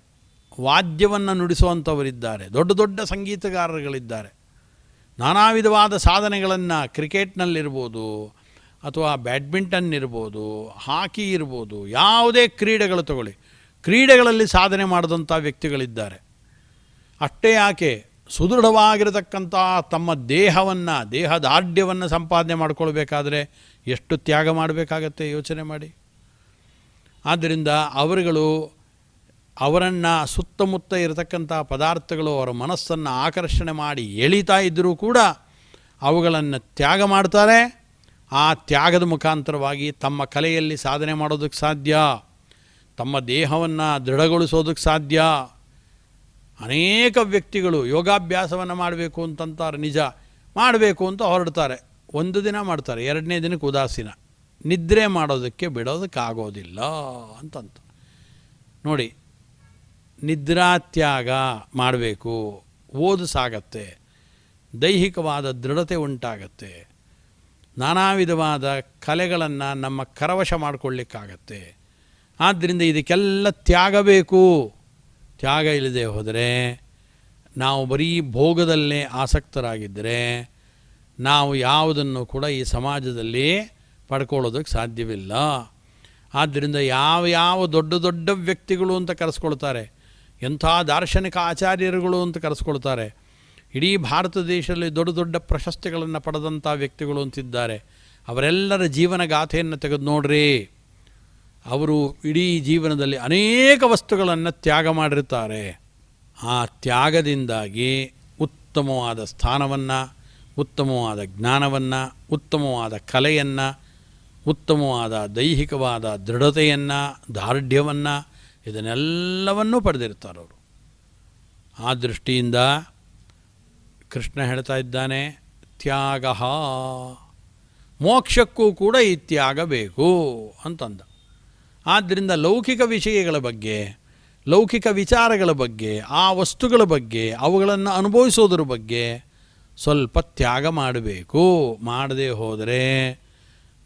S1: ವಾದ್ಯವನ್ನು ನುಡಿಸುವಂಥವರಿದ್ದಾರೆ, ದೊಡ್ಡ ದೊಡ್ಡ ಸಂಗೀತಗಾರರುಗಳಿದ್ದಾರೆ. ನಾನಾ ವಿಧವಾದ ಸಾಧನೆಗಳನ್ನು ಕ್ರಿಕೆಟ್ನಲ್ಲಿರ್ಬೋದು, ಅಥವಾ ಬ್ಯಾಡ್ಮಿಂಟನ್ ಇರ್ಬೋದು, ಹಾಕಿ ಇರ್ಬೋದು, ಯಾವುದೇ ಕ್ರೀಡೆಗಳು ತಗೊಳ್ಳಿ, ಕ್ರೀಡೆಗಳಲ್ಲಿ ಸಾಧನೆ ಮಾಡಿದಂಥ ವ್ಯಕ್ತಿಗಳಿದ್ದಾರೆ. ಅಷ್ಟೇ ಯಾಕೆ, ಸುದೃಢವಾಗಿರತಕ್ಕಂಥ ತಮ್ಮ ದೇಹವನ್ನು, ದೇಹದಾಢ್ಯವನ್ನು ಸಂಪಾದನೆ ಮಾಡಿಕೊಳ್ಬೇಕಾದ್ರೆ ಎಷ್ಟು ತ್ಯಾಗ ಮಾಡಬೇಕಾಗತ್ತೆ ಯೋಚನೆ ಮಾಡಿ. ಆದ್ದರಿಂದ ಅವರುಗಳು ಅವರನ್ನು ಸುತ್ತಮುತ್ತ ಇರತಕ್ಕಂಥ ಪದಾರ್ಥಗಳು ಅವರ ಮನಸ್ಸನ್ನು ಆಕರ್ಷಣೆ ಮಾಡಿ ಎಳೀತಾ ಇದ್ದರೂ ಕೂಡ ಅವುಗಳನ್ನು ತ್ಯಾಗ ಮಾಡ್ತಾರೆ. ಆ ತ್ಯಾಗದ ಮುಖಾಂತರವಾಗಿ ತಮ್ಮ ಕಲೆಯಲ್ಲಿ ಸಾಧನೆ ಮಾಡೋದಕ್ಕೆ ಸಾಧ್ಯ, ತಮ್ಮ ದೇಹವನ್ನು ದೃಢಗೊಳಿಸೋದಕ್ಕೆ ಸಾಧ್ಯ. ಅನೇಕ ವ್ಯಕ್ತಿಗಳು ಯೋಗಾಭ್ಯಾಸವನ್ನು ಮಾಡಬೇಕು ಅಂತಂತಾರೆ, ನಿಜ, ಮಾಡಬೇಕು ಅಂತ ಹೊರಡ್ತಾರೆ. ಒಂದು ದಿನ ಮಾಡ್ತಾರೆ, ಎರಡನೇ ದಿನಕ್ಕೆ ಉದಾಸೀನ, ನಿದ್ರೆ ಮಾಡೋದಕ್ಕೆ ಬಿಡೋದಕ್ಕಾಗೋದಿಲ್ಲ ಅಂತಂತ ನೋಡಿ. ನಿದ್ರಾತ್ಯಾಗ ಮಾಡಬೇಕು, ಓದು ಸಾಗತ್ತೆ, ದೈಹಿಕವಾದ ದೃಢತೆ ಉಂಟಾಗತ್ತೆ, ನಾನಾ ವಿಧವಾದ ಕಲೆಗಳನ್ನು ನಮ್ಮ ಕರವಶ ಮಾಡಿಕೊಳ್ಳಿಕ್ಕಾಗತ್ತೆ. ಆದ್ದರಿಂದ ಇದಕ್ಕೆಲ್ಲ ತ್ಯಾಗ ಬೇಕು. ತ್ಯಾಗ ಇಲ್ಲದೆ ಹೋದರೆ, ನಾವು ಬರೀ ಭೋಗದಲ್ಲೇ ಆಸಕ್ತರಾಗಿದ್ದರೆ ನಾವು ಯಾವುದನ್ನು ಕೂಡ ಈ ಸಮಾಜದಲ್ಲಿ ಪಡ್ಕೊಳ್ಳೋದಕ್ಕೆ ಸಾಧ್ಯವಿಲ್ಲ. ಆದ್ದರಿಂದ ಯಾವ ದೊಡ್ಡ ದೊಡ್ಡ ವ್ಯಕ್ತಿಗಳು ಅಂತ ಕರೆಸ್ಕೊಳ್ತಾರೆ, ಎಂಥ ದಾರ್ಶನಿಕ ಆಚಾರ್ಯರುಗಳು ಅಂತ ಕರೆಸ್ಕೊಳ್ತಾರೆ, ಇಡೀ ಭಾರತ ದೇಶದಲ್ಲಿ ದೊಡ್ಡ ದೊಡ್ಡ ಪ್ರಶಸ್ತಿಗಳನ್ನು ಪಡೆದಂಥ ವ್ಯಕ್ತಿಗಳು ಅಂತಿದ್ದಾರೆ, ಅವರೆಲ್ಲರ ಜೀವನ ಗಾಥೆಯನ್ನು ತೆಗೆದು ನೋಡ್ರಿ. ಅವರು ಇಡೀ ಜೀವನದಲ್ಲಿ ಅನೇಕ ವಸ್ತುಗಳನ್ನು ತ್ಯಾಗ ಮಾಡಿರ್ತಾರೆ. ಆ ತ್ಯಾಗದಿಂದಾಗಿ ಉತ್ತಮವಾದ ಸ್ಥಾನವನ್ನು, ಉತ್ತಮವಾದ ಜ್ಞಾನವನ್ನು, ಉತ್ತಮವಾದ ಕಲೆಯನ್ನು, ಉತ್ತಮವಾದ ದೈಹಿಕವಾದ ದೃಢತೆಯನ್ನು, ದಾರ್ಢ್ಯವನ್ನು, ಇದನ್ನೆಲ್ಲವನ್ನೂ ಪಡೆದಿರ್ತಾರೆ ಅವರು. ಆ ದೃಷ್ಟಿಯಿಂದ ಕೃಷ್ಣ ಹೇಳ್ತಾ ಇದ್ದಾನೆ, ತ್ಯಾಗ, ಮೋಕ್ಷಕ್ಕೂ ಕೂಡ ಈ ತ್ಯಾಗ ಬೇಕು ಅಂತಂದ. ಆದ್ದರಿಂದ ಲೌಕಿಕ ವಿಷಯಗಳ ಬಗ್ಗೆ, ಲೌಕಿಕ ವಿಚಾರಗಳ ಬಗ್ಗೆ, ಆ ವಸ್ತುಗಳ ಬಗ್ಗೆ, ಅವುಗಳನ್ನು ಅನುಭವಿಸೋದ್ರ ಬಗ್ಗೆ ಸ್ವಲ್ಪ ತ್ಯಾಗ ಮಾಡಬೇಕು. ಮಾಡದೇ ಹೋದರೆ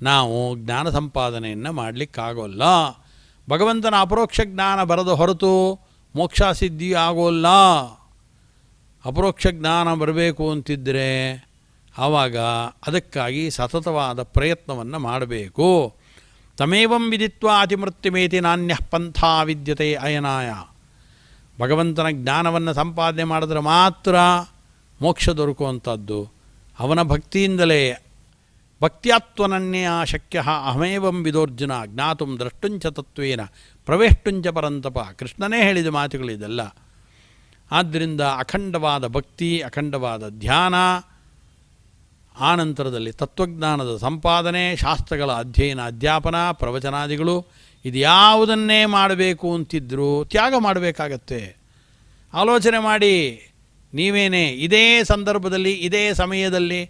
S1: ನಾವು ಜ್ಞಾನ ಸಂಪಾದನೆಯನ್ನು ಮಾಡಲಿಕ್ಕಾಗೋಲ್ಲ. ಭಗವಂತನ ಅಪರೋಕ್ಷ ಜ್ಞಾನ ಬರದ ಹೊರತು ಮೋಕ್ಷ ಸಿದ್ಧಿ ಆಗೋಲ್ಲ. ಅಪರೋಕ್ಷ ಜ್ಞಾನ ಬರಬೇಕು ಅಂತಿದ್ದರೆ ಆವಾಗ ಅದಕ್ಕಾಗಿ ಸತತವಾದ ಪ್ರಯತ್ನವನ್ನು ಮಾಡಬೇಕು. ತಮೇವಂ ವಿದಿತ್ವ ಅತಿಮೃತ್ಯುಮೇತಿ ನಾಣ್ಯಃ ಪಂಥಾ ವಿದ್ಯತೆ ಅಯನಾಯ. ಭಗವಂತನ ಜ್ಞಾನವನ್ನು ಸಂಪಾದನೆ ಮಾಡಿದ್ರೆ ಮಾತ್ರ ಮೋಕ್ಷ ದೊರಕುವಂಥದ್ದು. ಅವನ ಭಕ್ತಿಯಿಂದಲೇ. ಭಕ್ತ್ಯಾತ್ವನನ್ಯ ಶಕ್ಯ ಅಹಮೇವಂ ವಿದೋರ್ಜುನ ಜ್ಞಾತುಂ ದ್ರಷ್ಟುಂಚ ತತ್ವೇನ ಪ್ರವೇಷ್ಟುಂಚ ಪರಂತಪ. ಕೃಷ್ಣನೇ ಹೇಳಿದ ಮಾತುಗಳಿದೆಲ್ಲ. ಆದ್ದರಿಂದ ಅಖಂಡವಾದ ಭಕ್ತಿ, ಅಖಂಡವಾದ ಧ್ಯಾನ, ಆನಂತರದಲ್ಲಿ ತತ್ವಜ್ಞಾನದ ಸಂಪಾದನೆ, ಶಾಸ್ತ್ರಗಳ ಅಧ್ಯಯನ, ಅಧ್ಯಾಪನ, ಪ್ರವಚನಾದಿಗಳು, ಇದು ಯಾವುದನ್ನೇ ಮಾಡಬೇಕು ಅಂತಿದ್ದರೂ ತ್ಯಾಗ ಮಾಡಬೇಕಾಗತ್ತೆ. ಆಲೋಚನೆ ಮಾಡಿ, ನೀವೇನೇ ಇದೇ ಸಂದರ್ಭದಲ್ಲಿ, ಇದೇ ಸಮಯದಲ್ಲಿ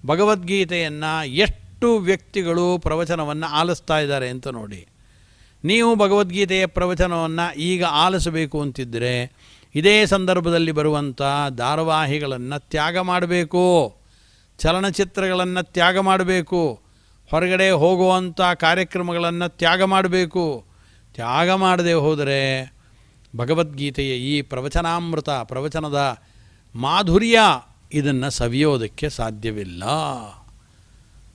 S1: ಭಗವದ್ಗೀತೆಯನ್ನು ಎಷ್ಟು ವ್ಯಕ್ತಿಗಳು ಪ್ರವಚನವನ್ನು ಆಲಿಸ್ತಾ ಇದ್ದಾರೆ ಅಂತ ನೋಡಿ. ನೀವು ಭಗವದ್ಗೀತೆಯ ಪ್ರವಚನವನ್ನು ಈಗ ಆಲಿಸಬೇಕು ಅಂತಿದ್ದರೆ ಇದೇ ಸಂದರ್ಭದಲ್ಲಿ ಬರುವಂಥ ಧಾರಾವಾಹಿಗಳನ್ನು ತ್ಯಾಗ ಮಾಡಬೇಕು, ಚಲನಚಿತ್ರಗಳನ್ನು ತ್ಯಾಗ ಮಾಡಬೇಕು, ಹೊರಗಡೆ ಹೋಗುವಂಥ ಕಾರ್ಯಕ್ರಮಗಳನ್ನು ತ್ಯಾಗ ಮಾಡಬೇಕು. ತ್ಯಾಗ ಮಾಡದೆ ಹೋದರೆ ಭಗವದ್ಗೀತೆಯ ಈ ಪ್ರವಚನಾಮೃತ, ಪ್ರವಚನದ ಮಾಧುರ್ಯ ಇದನ್ನು ಸವಿಯೋದಕ್ಕೆ ಸಾಧ್ಯವಿಲ್ಲ.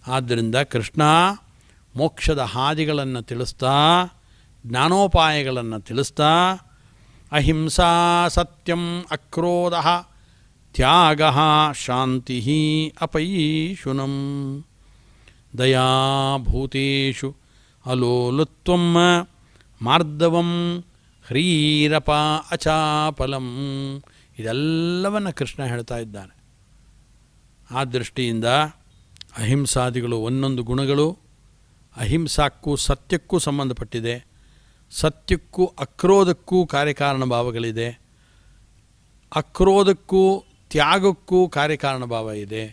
S1: ಆದ್ದರಿಂದ ಕೃಷ್ಣ ಮೋಕ್ಷದ ಹಾದಿಗಳನ್ನು ತಿಳಿಸ್ತಾ, ಜ್ಞಾನೋಪಾಯಗಳನ್ನು ತಿಳಿಸ್ತಾ, ಅಹಿಂಸಾ ಸತ್ಯಂ ಅಕ್ರೋಧ ತ್ಯಾಗ ಶಾಂತಿ ಅಪೈಶುನಂ ದಯಾಭೂತೇಷು ಅಲೋಲುತ್ವಂ ಮಾರ್ದವಂ ಹ್ರೀರಪ ಅಚಾಪಲಂ. ಇದೆಲ್ಲವನ್ನು ಕೃಷ್ಣ ಹೇಳ್ತಾ ಇದ್ದಾನೆ. ಆ ದೃಷ್ಟಿಯಿಂದ ಅಹಿಂಸಾದಿಗಳು ಒಂದೊಂದು ಗುಣಗಳು ಅಹಿಂಸಾಕ್ಕೂ ಸತ್ಯಕ್ಕೂ ಸಂಬಂಧಪಟ್ಟಿದೆ. ಸತ್ಯಕ್ಕೂ ಅಕ್ರೋಧಕ್ಕೂ ಕಾರ್ಯಕಾರಣ ಭಾವಗಳಿದೆ. ಅಕ್ರೋಧಕ್ಕೂ ತ್ಯಾಗಕ್ಕೂ ಕಾರ್ಯಕಾರಣ ಭಾವ ಇದೆ.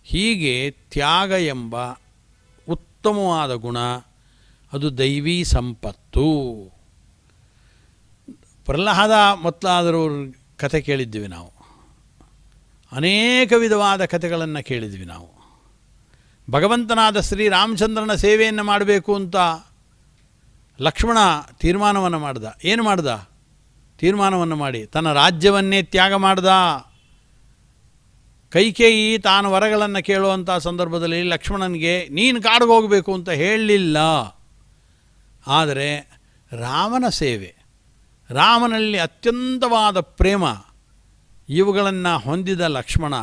S1: ಹೀಗೆ ತ್ಯಾಗ ಎಂಬ ಉತ್ತಮವಾದ ಗುಣ ಅದು ದೈವೀ ಸಂಪತ್ತು. ಪ್ರಹ್ಲಾದ ಮೊದಲಾದರವ್ರ ಕಥೆ ಕೇಳಿದ್ವಿ ನಾವು. ಅನೇಕ ವಿಧವಾದ ಕಥೆಗಳನ್ನು ಕೇಳಿದ್ವಿ ನಾವು. ಭಗವಂತನಾದ ಶ್ರೀರಾಮಚಂದ್ರನ ಸೇವೆಯನ್ನು ಮಾಡಬೇಕು ಅಂತ ಲಕ್ಷ್ಮಣ ತೀರ್ಮಾನವನ್ನು ಮಾಡ್ದ. ಏನು ಮಾಡ್ದ? ತೀರ್ಮಾನವನ್ನು ಮಾಡಿ ತನ್ನ ರಾಜ್ಯವನ್ನೇ ತ್ಯಾಗ ಮಾಡ್ದ. ಕೈಕೇಯಿ ತಾನು ವರಗಳನ್ನು ಕೇಳುವಂಥ ಸಂದರ್ಭದಲ್ಲಿ ಲಕ್ಷ್ಮಣನಿಗೆ ನೀನು ಕಾಡಿಗೆ ಹೋಗಬೇಕು ಅಂತ ಹೇಳಲಿಲ್ಲ. ಆದರೆ ರಾಮನ ಸೇವೆ, ರಾಮನಲ್ಲಿ ಅತ್ಯಂತವಾದ ಪ್ರೇಮ, ಇವುಗಳನ್ನು ಹೊಂದಿದ ಲಕ್ಷ್ಮಣ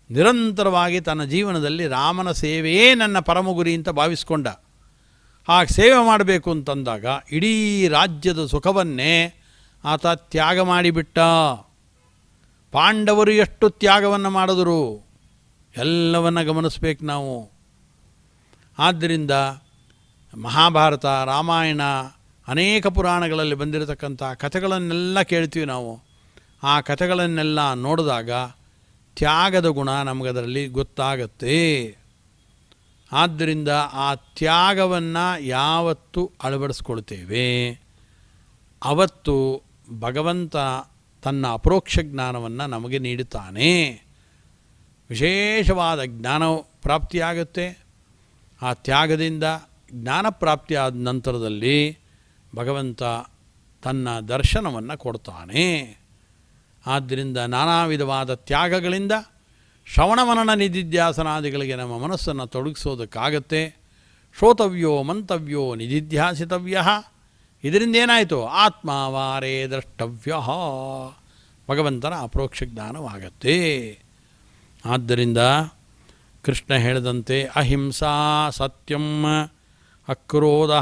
S1: ನಿರಂತರವಾಗಿ ತನ್ನ ಜೀವನದಲ್ಲಿ ರಾಮನ ಸೇವೆಯೇ ನನ್ನ ಪರಮ ಗುರಿ ಅಂತ ಭಾವಿಸ್ಕೊಂಡ. ಹಾಗೆ ಸೇವೆ ಮಾಡಬೇಕು ಅಂತಂದಾಗ ಇಡೀ ರಾಜ್ಯದ ಸುಖವನ್ನೇ ಆತ ತ್ಯಾಗ ಮಾಡಿಬಿಟ್ಟ. ಪಾಂಡವರು ಎಷ್ಟು ತ್ಯಾಗವನ್ನು ಮಾಡಿದರು ಎಲ್ಲವನ್ನು ಗಮನಿಸಬೇಕು ನಾವು. ಆದ್ದರಿಂದ ಮಹಾಭಾರತ, ರಾಮಾಯಣ, ಅನೇಕ ಪುರಾಣಗಳಲ್ಲಿ ಬಂದಿರತಕ್ಕಂಥ ಕಥೆಗಳನ್ನೆಲ್ಲ ಕೇಳ್ತೀವಿ ನಾವು. ಆ ಕಥೆಗಳನ್ನೆಲ್ಲ ನೋಡಿದಾಗ ತ್ಯಾಗದ ಗುಣ ನಮಗದರಲ್ಲಿ ಗೊತ್ತಾಗತ್ತೆ. ಆದ್ದರಿಂದ ಆ ತ್ಯಾಗವನ್ನು ಯಾವತ್ತು ಅಳವಡಿಸ್ಕೊಳ್ತೇವೆ ಅವತ್ತು ಭಗವಂತ ತನ್ನ ಅಪರೋಕ್ಷ ಜ್ಞಾನವನ್ನು ನಮಗೆ ನೀಡುತ್ತಾನೆ. ವಿಶೇಷವಾದ ಜ್ಞಾನ ಪ್ರಾಪ್ತಿಯಾಗುತ್ತೆ. ಆ ತ್ಯಾಗದಿಂದ ಜ್ಞಾನ ಪ್ರಾಪ್ತಿಯಾದ ನಂತರದಲ್ಲಿ ಭಗವಂತ ತನ್ನ ದರ್ಶನವನ್ನು ಕೊಡ್ತಾನೆ. ಆದ್ದರಿಂದ ನಾನಾ ವಿಧವಾದ ತ್ಯಾಗಗಳಿಂದ ಶ್ರವಣಮನನ ನಿಧಿಧ್ಯಾಸನಾದಿಗಳಿಗೆ ನಮ್ಮ ಮನಸ್ಸನ್ನು ತೊಡಗಿಸೋದಕ್ಕಾಗತ್ತೆ. ಶ್ರೋತವ್ಯೋ ಮಂತವ್ಯೋ ನಿಧಿಧ್ಯಾಸಿತವ್ಯ. ಇದರಿಂದ ಏನಾಯಿತು? ಆತ್ಮಾವಾರೇ ದ್ರಷ್ಟವ್ಯ, ಭಗವಂತನ ಅಪರೋಕ್ಷ ಜ್ಞಾನವಾಗತ್ತೆ. ಆದ್ದರಿಂದ ಕೃಷ್ಣ ಹೇಳಿದಂತೆ ಅಹಿಂಸಾ ಸತ್ಯಂ ಅಕ್ರೋಧ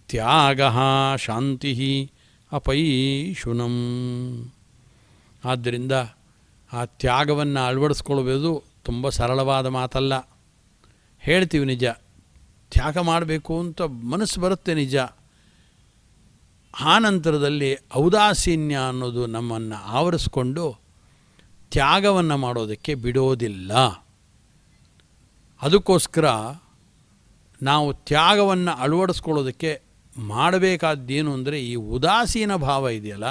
S1: ತ್ಯಾಗ ಶಾಂತಿ ಅಪೈಶುನಂ. ಆದ್ದರಿಂದ ಆ ತ್ಯಾಗವನ್ನು ಅಳವಡಿಸ್ಕೊಳ್ಬೋದು ತುಂಬ ಸರಳವಾದ ಮಾತಲ್ಲ. ಹೇಳ್ತೀವಿ ನಿಜ, ತ್ಯಾಗ ಮಾಡಬೇಕು ಅಂತ ಮನಸ್ಸು ಬರುತ್ತೆ ನಿಜ. ಆ ನಂತರದಲ್ಲಿ ಔದಾಸೀನ್ಯ ಅನ್ನೋದು ನಮ್ಮನ್ನು ಆವರಿಸ್ಕೊಂಡು ತ್ಯಾಗವನ್ನು ಮಾಡೋದಕ್ಕೆ ಬಿಡೋದಿಲ್ಲ. ಅದಕ್ಕೋಸ್ಕರ ನಾವು ತ್ಯಾಗವನ್ನು ಅಳವಡಿಸ್ಕೊಳ್ಳೋದಕ್ಕೆ ಮಾಡಬೇಕಾದ್ದೇನು ಅಂದರೆ ಈ ಉದಾಸೀನ ಭಾವ ಇದೆಯಲ್ಲ,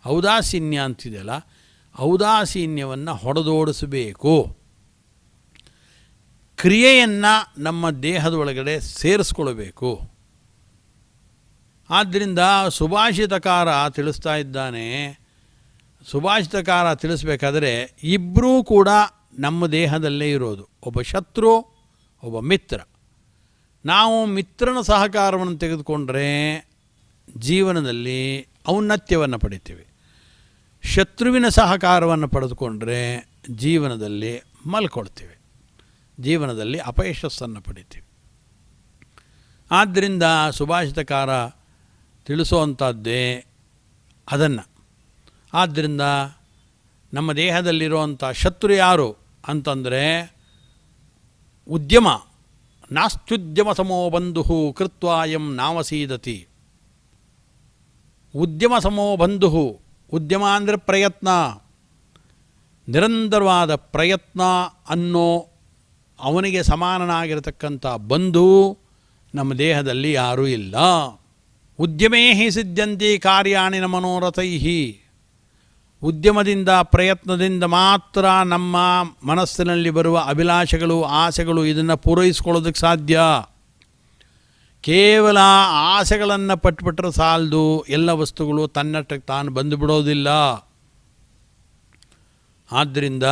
S1: ಔದಾಸೀನ್ಯ ಅಂತಿದೆಯಲ್ಲ, ಔದಾಸೀನ್ಯವನ್ನು ಹೊಡೆದೋಡಿಸಬೇಕು. ಕ್ರಿಯೆಯನ್ನು ನಮ್ಮ ದೇಹದ ಒಳಗಡೆ ಸೇರಿಸ್ಕೊಳ್ಬೇಕು. ಆದ್ದರಿಂದ ಸುಭಾಷಿತಕಾರ ತಿಳಿಸ್ತಾ ಇದ್ದಾನೆ. ಸುಭಾಷಿತಕಾರ ತಿಳಿಸ್ಬೇಕಾದ್ರೆ ಇಬ್ಬರೂ ಕೂಡ ನಮ್ಮ ದೇಹದಲ್ಲೇ ಇರೋದು. ಒಬ್ಬ ಶತ್ರು, ಒಬ್ಬ ಮಿತ್ರ. ನಾವು ಮಿತ್ರನ ಸಹಕಾರವನ್ನು ತೆಗೆದುಕೊಂಡ್ರೆ ಜೀವನದಲ್ಲಿ ಔನ್ನತ್ಯವನ್ನು ಪಡಿತೀವಿ. ಶತ್ರುವಿನ ಸಹಕಾರವನ್ನು ಪಡೆದುಕೊಂಡ್ರೆ ಜೀವನದಲ್ಲಿ ಮಲ್ಕೊಳ್ತೀವಿ, ಜೀವನದಲ್ಲಿ ಅಪಯಶಸ್ಸನ್ನು ಪಡಿತೀವಿ. ಆದ್ದರಿಂದ ಸುಭಾಷಿತಕಾರ ತಿಳಿಸುವಂಥದ್ದೇ ಅದನ್ನು. ಆದ್ದರಿಂದ ನಮ್ಮ ದೇಹದಲ್ಲಿರುವಂಥ ಶತ್ರು ಯಾರು ಅಂತಂದರೆ ಉದ್ಯಮ. ನಾಸ್ತ್ಯುದ್ಯಮ ಸಮೋ ಬಂಧು ಕೃತ್ವಾಯಂ ನಾವಸೀದತಿ. ಉದ್ಯಮ ಸಮೋ ಬಂಧು, ಉದ್ಯಮ ಅಂದರೆ ಪ್ರಯತ್ನ, ನಿರಂತರವಾದ ಪ್ರಯತ್ನ ಅನ್ನೋ ಅವನಿಗೆ ಸಮಾನನಾಗಿರತಕ್ಕಂಥ ಬಂಧು ನಮ್ಮ ದೇಹದಲ್ಲಿ ಯಾರೂ ಇಲ್ಲ. ಉದ್ಯಮೇ ಹಿ ಸಿದ್ಧಂತಿ ಕಾರ್ಯಾಣಿ ನ ಮನೋರಥೈ. ಉದ್ಯಮದಿಂದ ಪ್ರಯತ್ನದಿಂದ ಮಾತ್ರ ನಮ್ಮ ಮನಸ್ಸಿನಲ್ಲಿ ಬರುವ ಅಭಿಲಾಷೆಗಳು ಆಸೆಗಳು ಇದನ್ನು ಪೂರೈಸ್ಕೊಳ್ಳೋದಕ್ಕೆ ಸಾಧ್ಯ. ಕೇವಲ ಆಸೆಗಳನ್ನು ಪಟ್ಬಿಟ್ರೆ ಸಾಲದು, ಎಲ್ಲ ವಸ್ತುಗಳು ತನ್ನಷ್ಟಕ್ಕೆ ತಾನು ಬಂದುಬಿಡೋದಿಲ್ಲ. ಆದ್ದರಿಂದ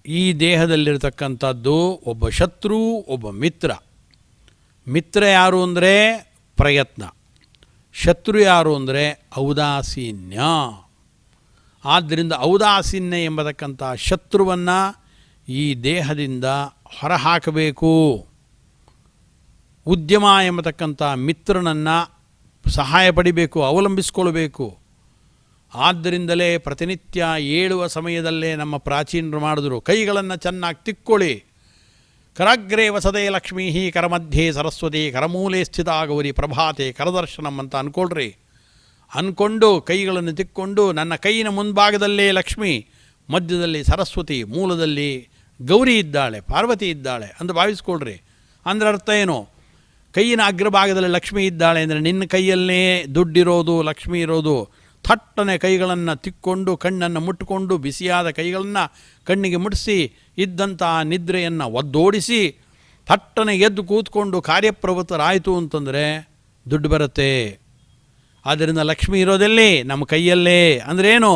S1: ಈ ದೇಹದಲ್ಲಿರ್ತಕ್ಕಂಥದ್ದು ಒಬ್ಬ ಶತ್ರು, ಒಬ್ಬ ಮಿತ್ರ. ಮಿತ್ರ ಯಾರು ಅಂದರೆ ಪ್ರಯತ್ನ, ಶತ್ರು ಯಾರು ಅಂದರೆ ಔದಾಸೀನ್ಯ. ಆದ್ದರಿಂದ ಔದಾಸೀನ್ಯ ಎಂಬತಕ್ಕಂಥ ಶತ್ರುವನ್ನು ಈ ದೇಹದಿಂದ ಹೊರಹಾಕಬೇಕು. ಉದ್ಯಮ ಎಂಬತಕ್ಕಂಥ ಮಿತ್ರನನ್ನು ಸಹಾಯ ಪಡಿಬೇಕು, ಅವಲಂಬಿಸ್ಕೊಳ್ಬೇಕು. ಆದ್ದರಿಂದಲೇ ಪ್ರತಿನಿತ್ಯ ಏಳುವ ಸಮಯದಲ್ಲೇ ನಮ್ಮ ಪ್ರಾಚೀನರು ಮಾಡಿದ್ರು, ಕೈಗಳನ್ನು ಚೆನ್ನಾಗಿ ತಿಕ್ಕೊಳ್ಳಿ. ಕರಾಗ್ರೇ ವಸದೇ ಲಕ್ಷ್ಮೀ ಕರಮಧ್ಯೆ ಸರಸ್ವತಿ ಕರಮೂಲೆ ಸ್ಥಿತ ಗೌರಿ ಪ್ರಭಾತೆ ಕರದರ್ಶನಂ ಅಂತ ಅಂದ್ಕೊಳ್ರಿ. ಅಂದ್ಕೊಂಡು ಕೈಗಳನ್ನು ತಿಕ್ಕೊಂಡು ನನ್ನ ಕೈಯಿನ ಮುಂಭಾಗದಲ್ಲೇ ಲಕ್ಷ್ಮಿ, ಮಧ್ಯದಲ್ಲಿ ಸರಸ್ವತಿ, ಮೂಲದಲ್ಲಿ ಗೌರಿ ಇದ್ದಾಳೆ, ಪಾರ್ವತಿ ಇದ್ದಾಳೆ ಅಂತ ಭಾವಿಸ್ಕೊಳ್ರಿ. ಅಂದರೆ ಅರ್ಥ ಏನು? ಕೈಯಿನ ಅಗ್ರಭಾಗದಲ್ಲಿ ಲಕ್ಷ್ಮಿ ಇದ್ದಾಳೆ ಅಂದರೆ ನಿನ್ನ ಕೈಯಲ್ಲೇ ದುಡ್ಡಿರೋದು, ಲಕ್ಷ್ಮಿ ಇರೋದು. ಥಟ್ಟನೆ ಕೈಗಳನ್ನು ತಿಕ್ಕೊಂಡು ಕಣ್ಣನ್ನು ಮುಟ್ಟಿಕೊಂಡು ಬಿಸಿಯಾದ ಕೈಗಳನ್ನು ಕಣ್ಣಿಗೆ ಮುಟ್ಟಿಸಿ ಇದ್ದಂಥ ನಿದ್ರೆಯನ್ನು ಒದ್ದೋಡಿಸಿ ಥಟ್ಟನೆ ಎದ್ದು ಕೂತ್ಕೊಂಡು ಕಾರ್ಯಪ್ರವೃತ್ತರಾಯಿತು ಅಂತಂದರೆ ದುಡ್ಡು ಬರುತ್ತೆ. ಆದ್ದರಿಂದ ಲಕ್ಷ್ಮಿ ಇರೋದೆಲ್ಲಿ? ನಮ್ಮ ಕೈಯಲ್ಲೇ. ಅಂದ್ರೇನು?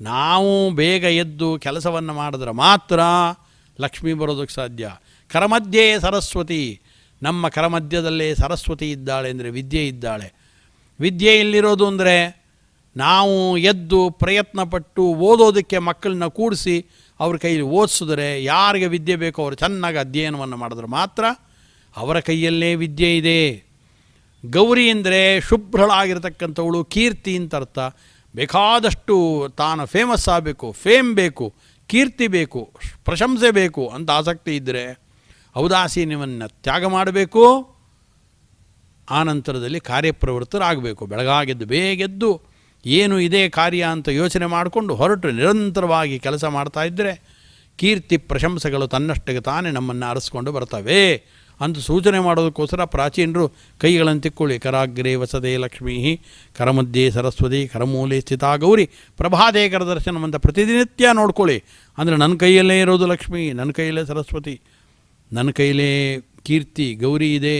S1: ನಾವು ಬೇಗ ಎದ್ದು ಕೆಲಸವನ್ನು ಮಾಡಿದ್ರೆ ಮಾತ್ರ ಲಕ್ಷ್ಮಿ ಬರೋದಕ್ಕೆ ಸಾಧ್ಯ. ಕರಮಧ್ಯೆ ಸರಸ್ವತಿ, ನಮ್ಮ ಕರಮಧ್ಯದಲ್ಲೇ ಸರಸ್ವತಿ ಇದ್ದಾಳೆ ಅಂದರೆ ವಿದ್ಯೆ ಇದ್ದಾಳೆ. ವಿದ್ಯೆ ಎಲ್ಲಿರೋದು ಅಂದರೆ ನಾವು ಎದ್ದು ಪ್ರಯತ್ನಪಟ್ಟು ಓದೋದಕ್ಕೆ ಮಕ್ಕಳನ್ನ ಕೂಡಿಸಿ ಅವ್ರ ಕೈಯಲ್ಲಿ ಓದಿಸಿದ್ರೆ, ಯಾರಿಗೆ ವಿದ್ಯೆ ಬೇಕೋ ಅವರು ಚೆನ್ನಾಗಿ ಅಧ್ಯಯನವನ್ನು ಮಾಡಿದ್ರೆ ಮಾತ್ರ ಅವರ ಕೈಯಲ್ಲೇ ವಿದ್ಯೆ ಇದೆ. ಗೌರಿ ಅಂದರೆ ಶುಭ್ರಳಾಗಿರ್ತಕ್ಕಂಥವಳು, ಕೀರ್ತಿ ಅಂತ ಅರ್ಥ. ಬೇಕಾದಷ್ಟು ತಾನು ಫೇಮಸ್ ಆಗಬೇಕು, ಫೇಮ್ ಬೇಕು, ಕೀರ್ತಿ ಬೇಕು, ಪ್ರಶಂಸೆ ಬೇಕು ಅಂತ ಆಸಕ್ತಿ ಇದ್ದರೆ ಔದಾಸೀನ್ಯವನ್ನು ತ್ಯಾಗ ಮಾಡಬೇಕು. ಆನಂತರದಲ್ಲಿ ಕಾರ್ಯಪ್ರವೃತ್ತರಾಗಬೇಕು. ಬೆಳಗಾಗೆದ್ದು ಬೇಗೆದ್ದು ಏನು ಇದೇ ಕಾರ್ಯ ಅಂತ ಯೋಚನೆ ಮಾಡಿಕೊಂಡು ಹೊರಟು ನಿರಂತರವಾಗಿ ಕೆಲಸ ಮಾಡ್ತಾಯಿದ್ದರೆ ಕೀರ್ತಿ ಪ್ರಶಂಸೆಗಳು ತನ್ನಷ್ಟಕ್ಕೆ ತಾನೇ ನಮ್ಮನ್ನು ಅರಸ್ಕೊಂಡು ಬರ್ತವೆ ಅಂತ ಸೂಚನೆ ಮಾಡೋದಕ್ಕೋಸ್ಕರ ಪ್ರಾಚೀನರು ಕೈಗಳನ್ನು ತಿಕ್ಕೊಳ್ಳಿ. ಕರಾಗ್ರೇ ವಸದೇ ಲಕ್ಷ್ಮೀ ಕರಮಧ್ಯೆ ಸರಸ್ವತಿ ಕರಮೂಲೆ ಸ್ಥಿತಾ ಗೌರಿ ಪ್ರಭಾತೆ ಕರದರ್ಶನಂ ಅಂತ ಪ್ರತಿನಿತ್ಯ ನೋಡ್ಕೊಳ್ಳಿ. ಅಂದರೆ ನನ್ನ ಕೈಯಲ್ಲೇ ಇರೋದು ಲಕ್ಷ್ಮಿ, ನನ್ನ ಕೈಯಲ್ಲೇ ಸರಸ್ವತಿ, ನನ್ನ ಕೈಯಲ್ಲೇ ಕೀರ್ತಿ ಗೌರಿ ಇದೆ.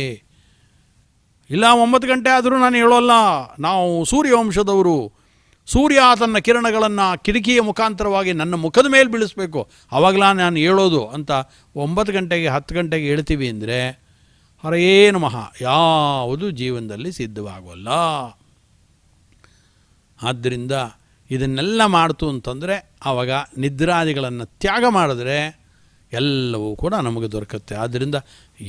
S1: ಇಲ್ಲ 9 ಗಂಟೆ ಆದರೂ ನಾನು ಹೇಳೋಲ್ಲ, ನಾವು ಸೂರ್ಯವಂಶದವರು, ಸೂರ್ಯ ತನ್ನ ಕಿರಣಗಳನ್ನು ಕಿಟಕಿಯ ಮುಖಾಂತರವಾಗಿ ನನ್ನ ಮುಖದ ಮೇಲೆ ಬೀಳಿಸ್ಬೇಕು, ಆವಾಗಲಾ ನಾನು ಹೇಳೋದು ಅಂತ 9 ಗಂಟೆಗೆ 10 ಗಂಟೆಗೆ ಹೇಳ್ತೀವಿ ಅಂದರೆ ಹರೇ ನಮಃ ಯಾವುದು ಜೀವನದಲ್ಲಿ ಸಿದ್ಧವಾಗೋಲ್ಲ. ಆದ್ದರಿಂದ ಇದನ್ನೆಲ್ಲ ಮಾಡ್ತು ಅಂತಂದರೆ ಆವಾಗ ನಿದ್ರಾದಿಗಳನ್ನು ತ್ಯಾಗ ಮಾಡಿದ್ರೆ ಎಲ್ಲವೂ ಕೂಡ ನಮಗೆ ದೊರಕುತ್ತೆ. ಆದ್ದರಿಂದ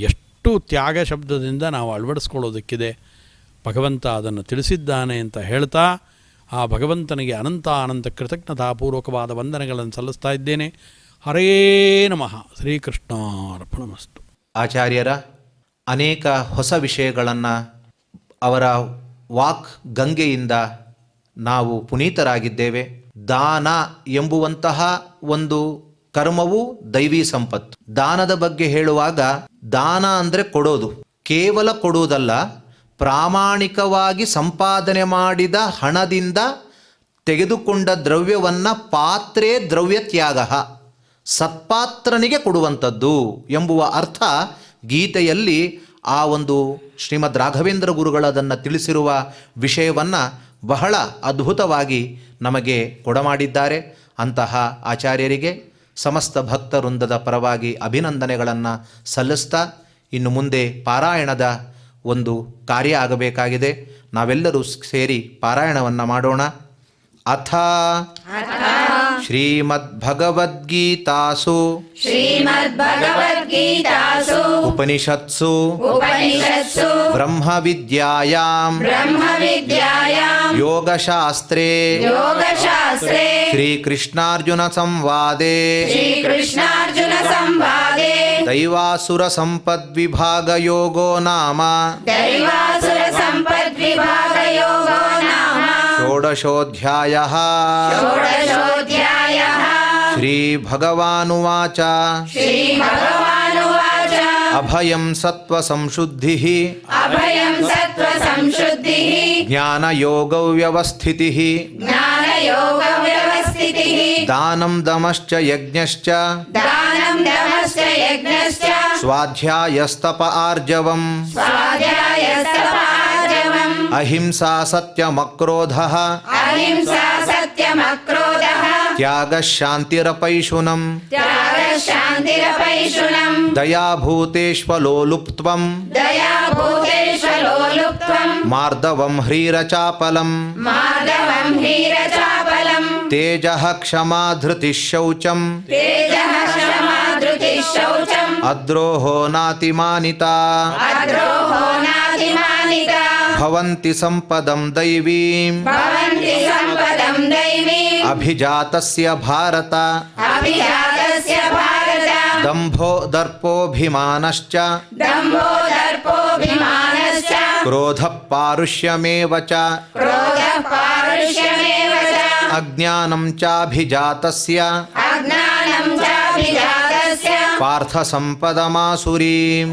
S1: ಎಷ್ಟು ತ್ಯಾಗ ಶಬ್ದದಿಂದ ನಾವು ಅಳವಡಿಸ್ಕೊಳ್ಳೋದಕ್ಕಿದೆ, ಭಗವಂತ ಅದನ್ನು ತಿಳಿಸಿದ್ದಾನೆ ಅಂತ ಹೇಳ್ತಾ ಆ ಭಗವಂತನಿಗೆ ಅನಂತ ಕೃತಜ್ಞತಾಪೂರ್ವಕವಾದ ವಂದನೆಗಳನ್ನು ಸಲ್ಲಿಸ್ತಾ ಇದ್ದೇನೆ. ಹರೇ ನಮಃ. ಶ್ರೀಕೃಷ್ಣಾರ್ಪಣಮಸ್ತು.
S2: ಆಚಾರ್ಯರ ಅನೇಕ ಹೊಸ ವಿಷಯಗಳನ್ನು ಅವರ ವಾಕ್ ಗಂಗೆಯಿಂದ ನಾವು ಪುನೀತರಾಗಿದ್ದೇವೆ. ದಾನ ಎಂಬುವಂತಹ ಒಂದು ಕರ್ಮವು ದೈವಿ ಸಂಪತ್ತು. ದಾನದ ಬಗ್ಗೆ ಹೇಳುವಾಗ ದಾನ ಅಂದರೆ ಕೊಡೋದು, ಕೇವಲ ಕೊಡುವುದಲ್ಲ, ಪ್ರಾಮಾಣಿಕವಾಗಿ ಸಂಪಾದನೆ ಮಾಡಿದ ಹಣದಿಂದ ತೆಗೆದುಕೊಂಡ ದ್ರವ್ಯವನ್ನು ಪಾತ್ರೆ ದ್ರವ್ಯ ತ್ಯಾಗ, ಸತ್ಪಾತ್ರನಿಗೆ ಕೊಡುವಂಥದ್ದು ಎಂಬುವ ಅರ್ಥ ಗೀತೆಯಲ್ಲಿ ಆ ಒಂದು ಶ್ರೀಮದ್ ರಾಘವೇಂದ್ರ ಗುರುಗಳದನ್ನು ತಿಳಿಸಿರುವ ವಿಷಯವನ್ನು ಬಹಳ ಅದ್ಭುತವಾಗಿ ನಮಗೆ ಕೊಡಮಾಡಿದ್ದಾರೆ. ಅಂತಹ ಆಚಾರ್ಯರಿಗೆ ಸಮಸ್ತ ಭಕ್ತವೃಂದದ ಪರವಾಗಿ ಅಭಿನಂದನೆಗಳನ್ನು ಸಲ್ಲಿಸ್ತಾ, ಇನ್ನು ಮುಂದೆ ಪಾರಾಯಣದ ಒಂದು ಕಾರ್ಯ ಆಗಬೇಕಾಗಿದೆ. ನಾವೆಲ್ಲರೂ ಸೇರಿ ಪಾರಾಯಣವನ್ನು ಮಾಡೋಣ. ಅಥ ಶ್ರೀಮದ್ಭಗವದ್ಗೀತಾಸು ಉಪನಿಷತ್ಸು ಬ್ರಹ್ಮವಿದ್ಯಾಯಾಂ ಯೋಗಶಾಸ್ತ್ರೇ ಶ್ರೀಕೃಷ್ಣಾರ್ಜುನ ಸಂವಾದೇ ದೈವಾಸುರ ಸಂಪದ್ವಿಭಾಗಯೋಗೋ ನಾಮ ಷೋಡಶೋಧ್ಯಾಯಃ. ಶ್ರೀಭಗವಾನುವಾಚ ಅಭಯಂ ಸತ್ವಸಂಶುದ್ಧಿಃ ಜ್ಞಾನಯೋಗೋ ವ್ಯವಸ್ಥಿತಿಃ ದಾನಂ ದಮಶ್ಚ ಯಜ್ಞಶ್ಚ ಸ್ವಾಧ್ಯಾಯಸ್ತಪ ಆರ್ಜವಂ ಅಹಿಂಸಾ ಸತ್ಯಮಕ್ರೋಧಃ ತ್ಯಾಗಃ ಶಾಂತಿರಪೈಶುನಂ ದಯಾಭೂತೇಷ್ವಲೋಲುಪ್ತ್ವಂ ಮಾರ್ದವಂ ಹ್ರೀರಚಾಪಲಂ ತೇಜಃ ಕ್ಷಮಾ ಧೃತಿಃ ಶೌಚಂ ಅದ್ರೋಹೋ ನಾತಿಮಾನಿತಾ ಭವಂತಿ ಸಂಪದಂ ದೈವೀಂ ಅಭಿಜಾತಸ್ಯ ಭಾರತ ದಂಭೋ ದರ್ಪೋಭಿಮಾನಶ್ಚ ಕ್ರೋಧಃ ಪಾರುಷ್ಯಮೇವ ಚ ಅಜ್ಞಾನಂ ಚಾಭಿಜಾತಸ್ಯ ಪಾರ್ಥ ಸಂಪದಮಾಸುರೀಂ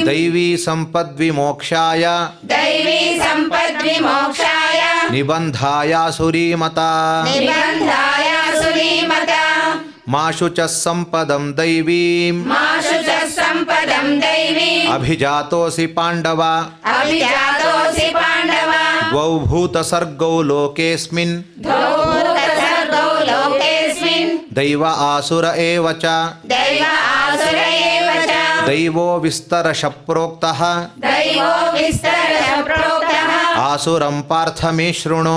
S2: ದೈವೀ ಸಂಪದ್ವಿಮೋಕ್ಷಾಯ ನಿಬಂಧಾಯಾಸುರೀಮತಾ ಮಾಶು ಚ ಸಂಪದಂ ದೈವೀಂ ಅಭಿಜಾತೋಸಿ ಪಾಂಡವ ದ್ವೌ ಭೂತ ಸರ್ಗೌ ಲೋಕೇಸ್ಮಿನ್ ದೈವ ಆಸುರ ಏವ ಚ ದೈವೋ ವಿಸ್ತರಶ ಪ್ರೋಕ್ತಃ ಆಸುರಂ ಪಾರ್ಥ ಮೇ ಶೃಣು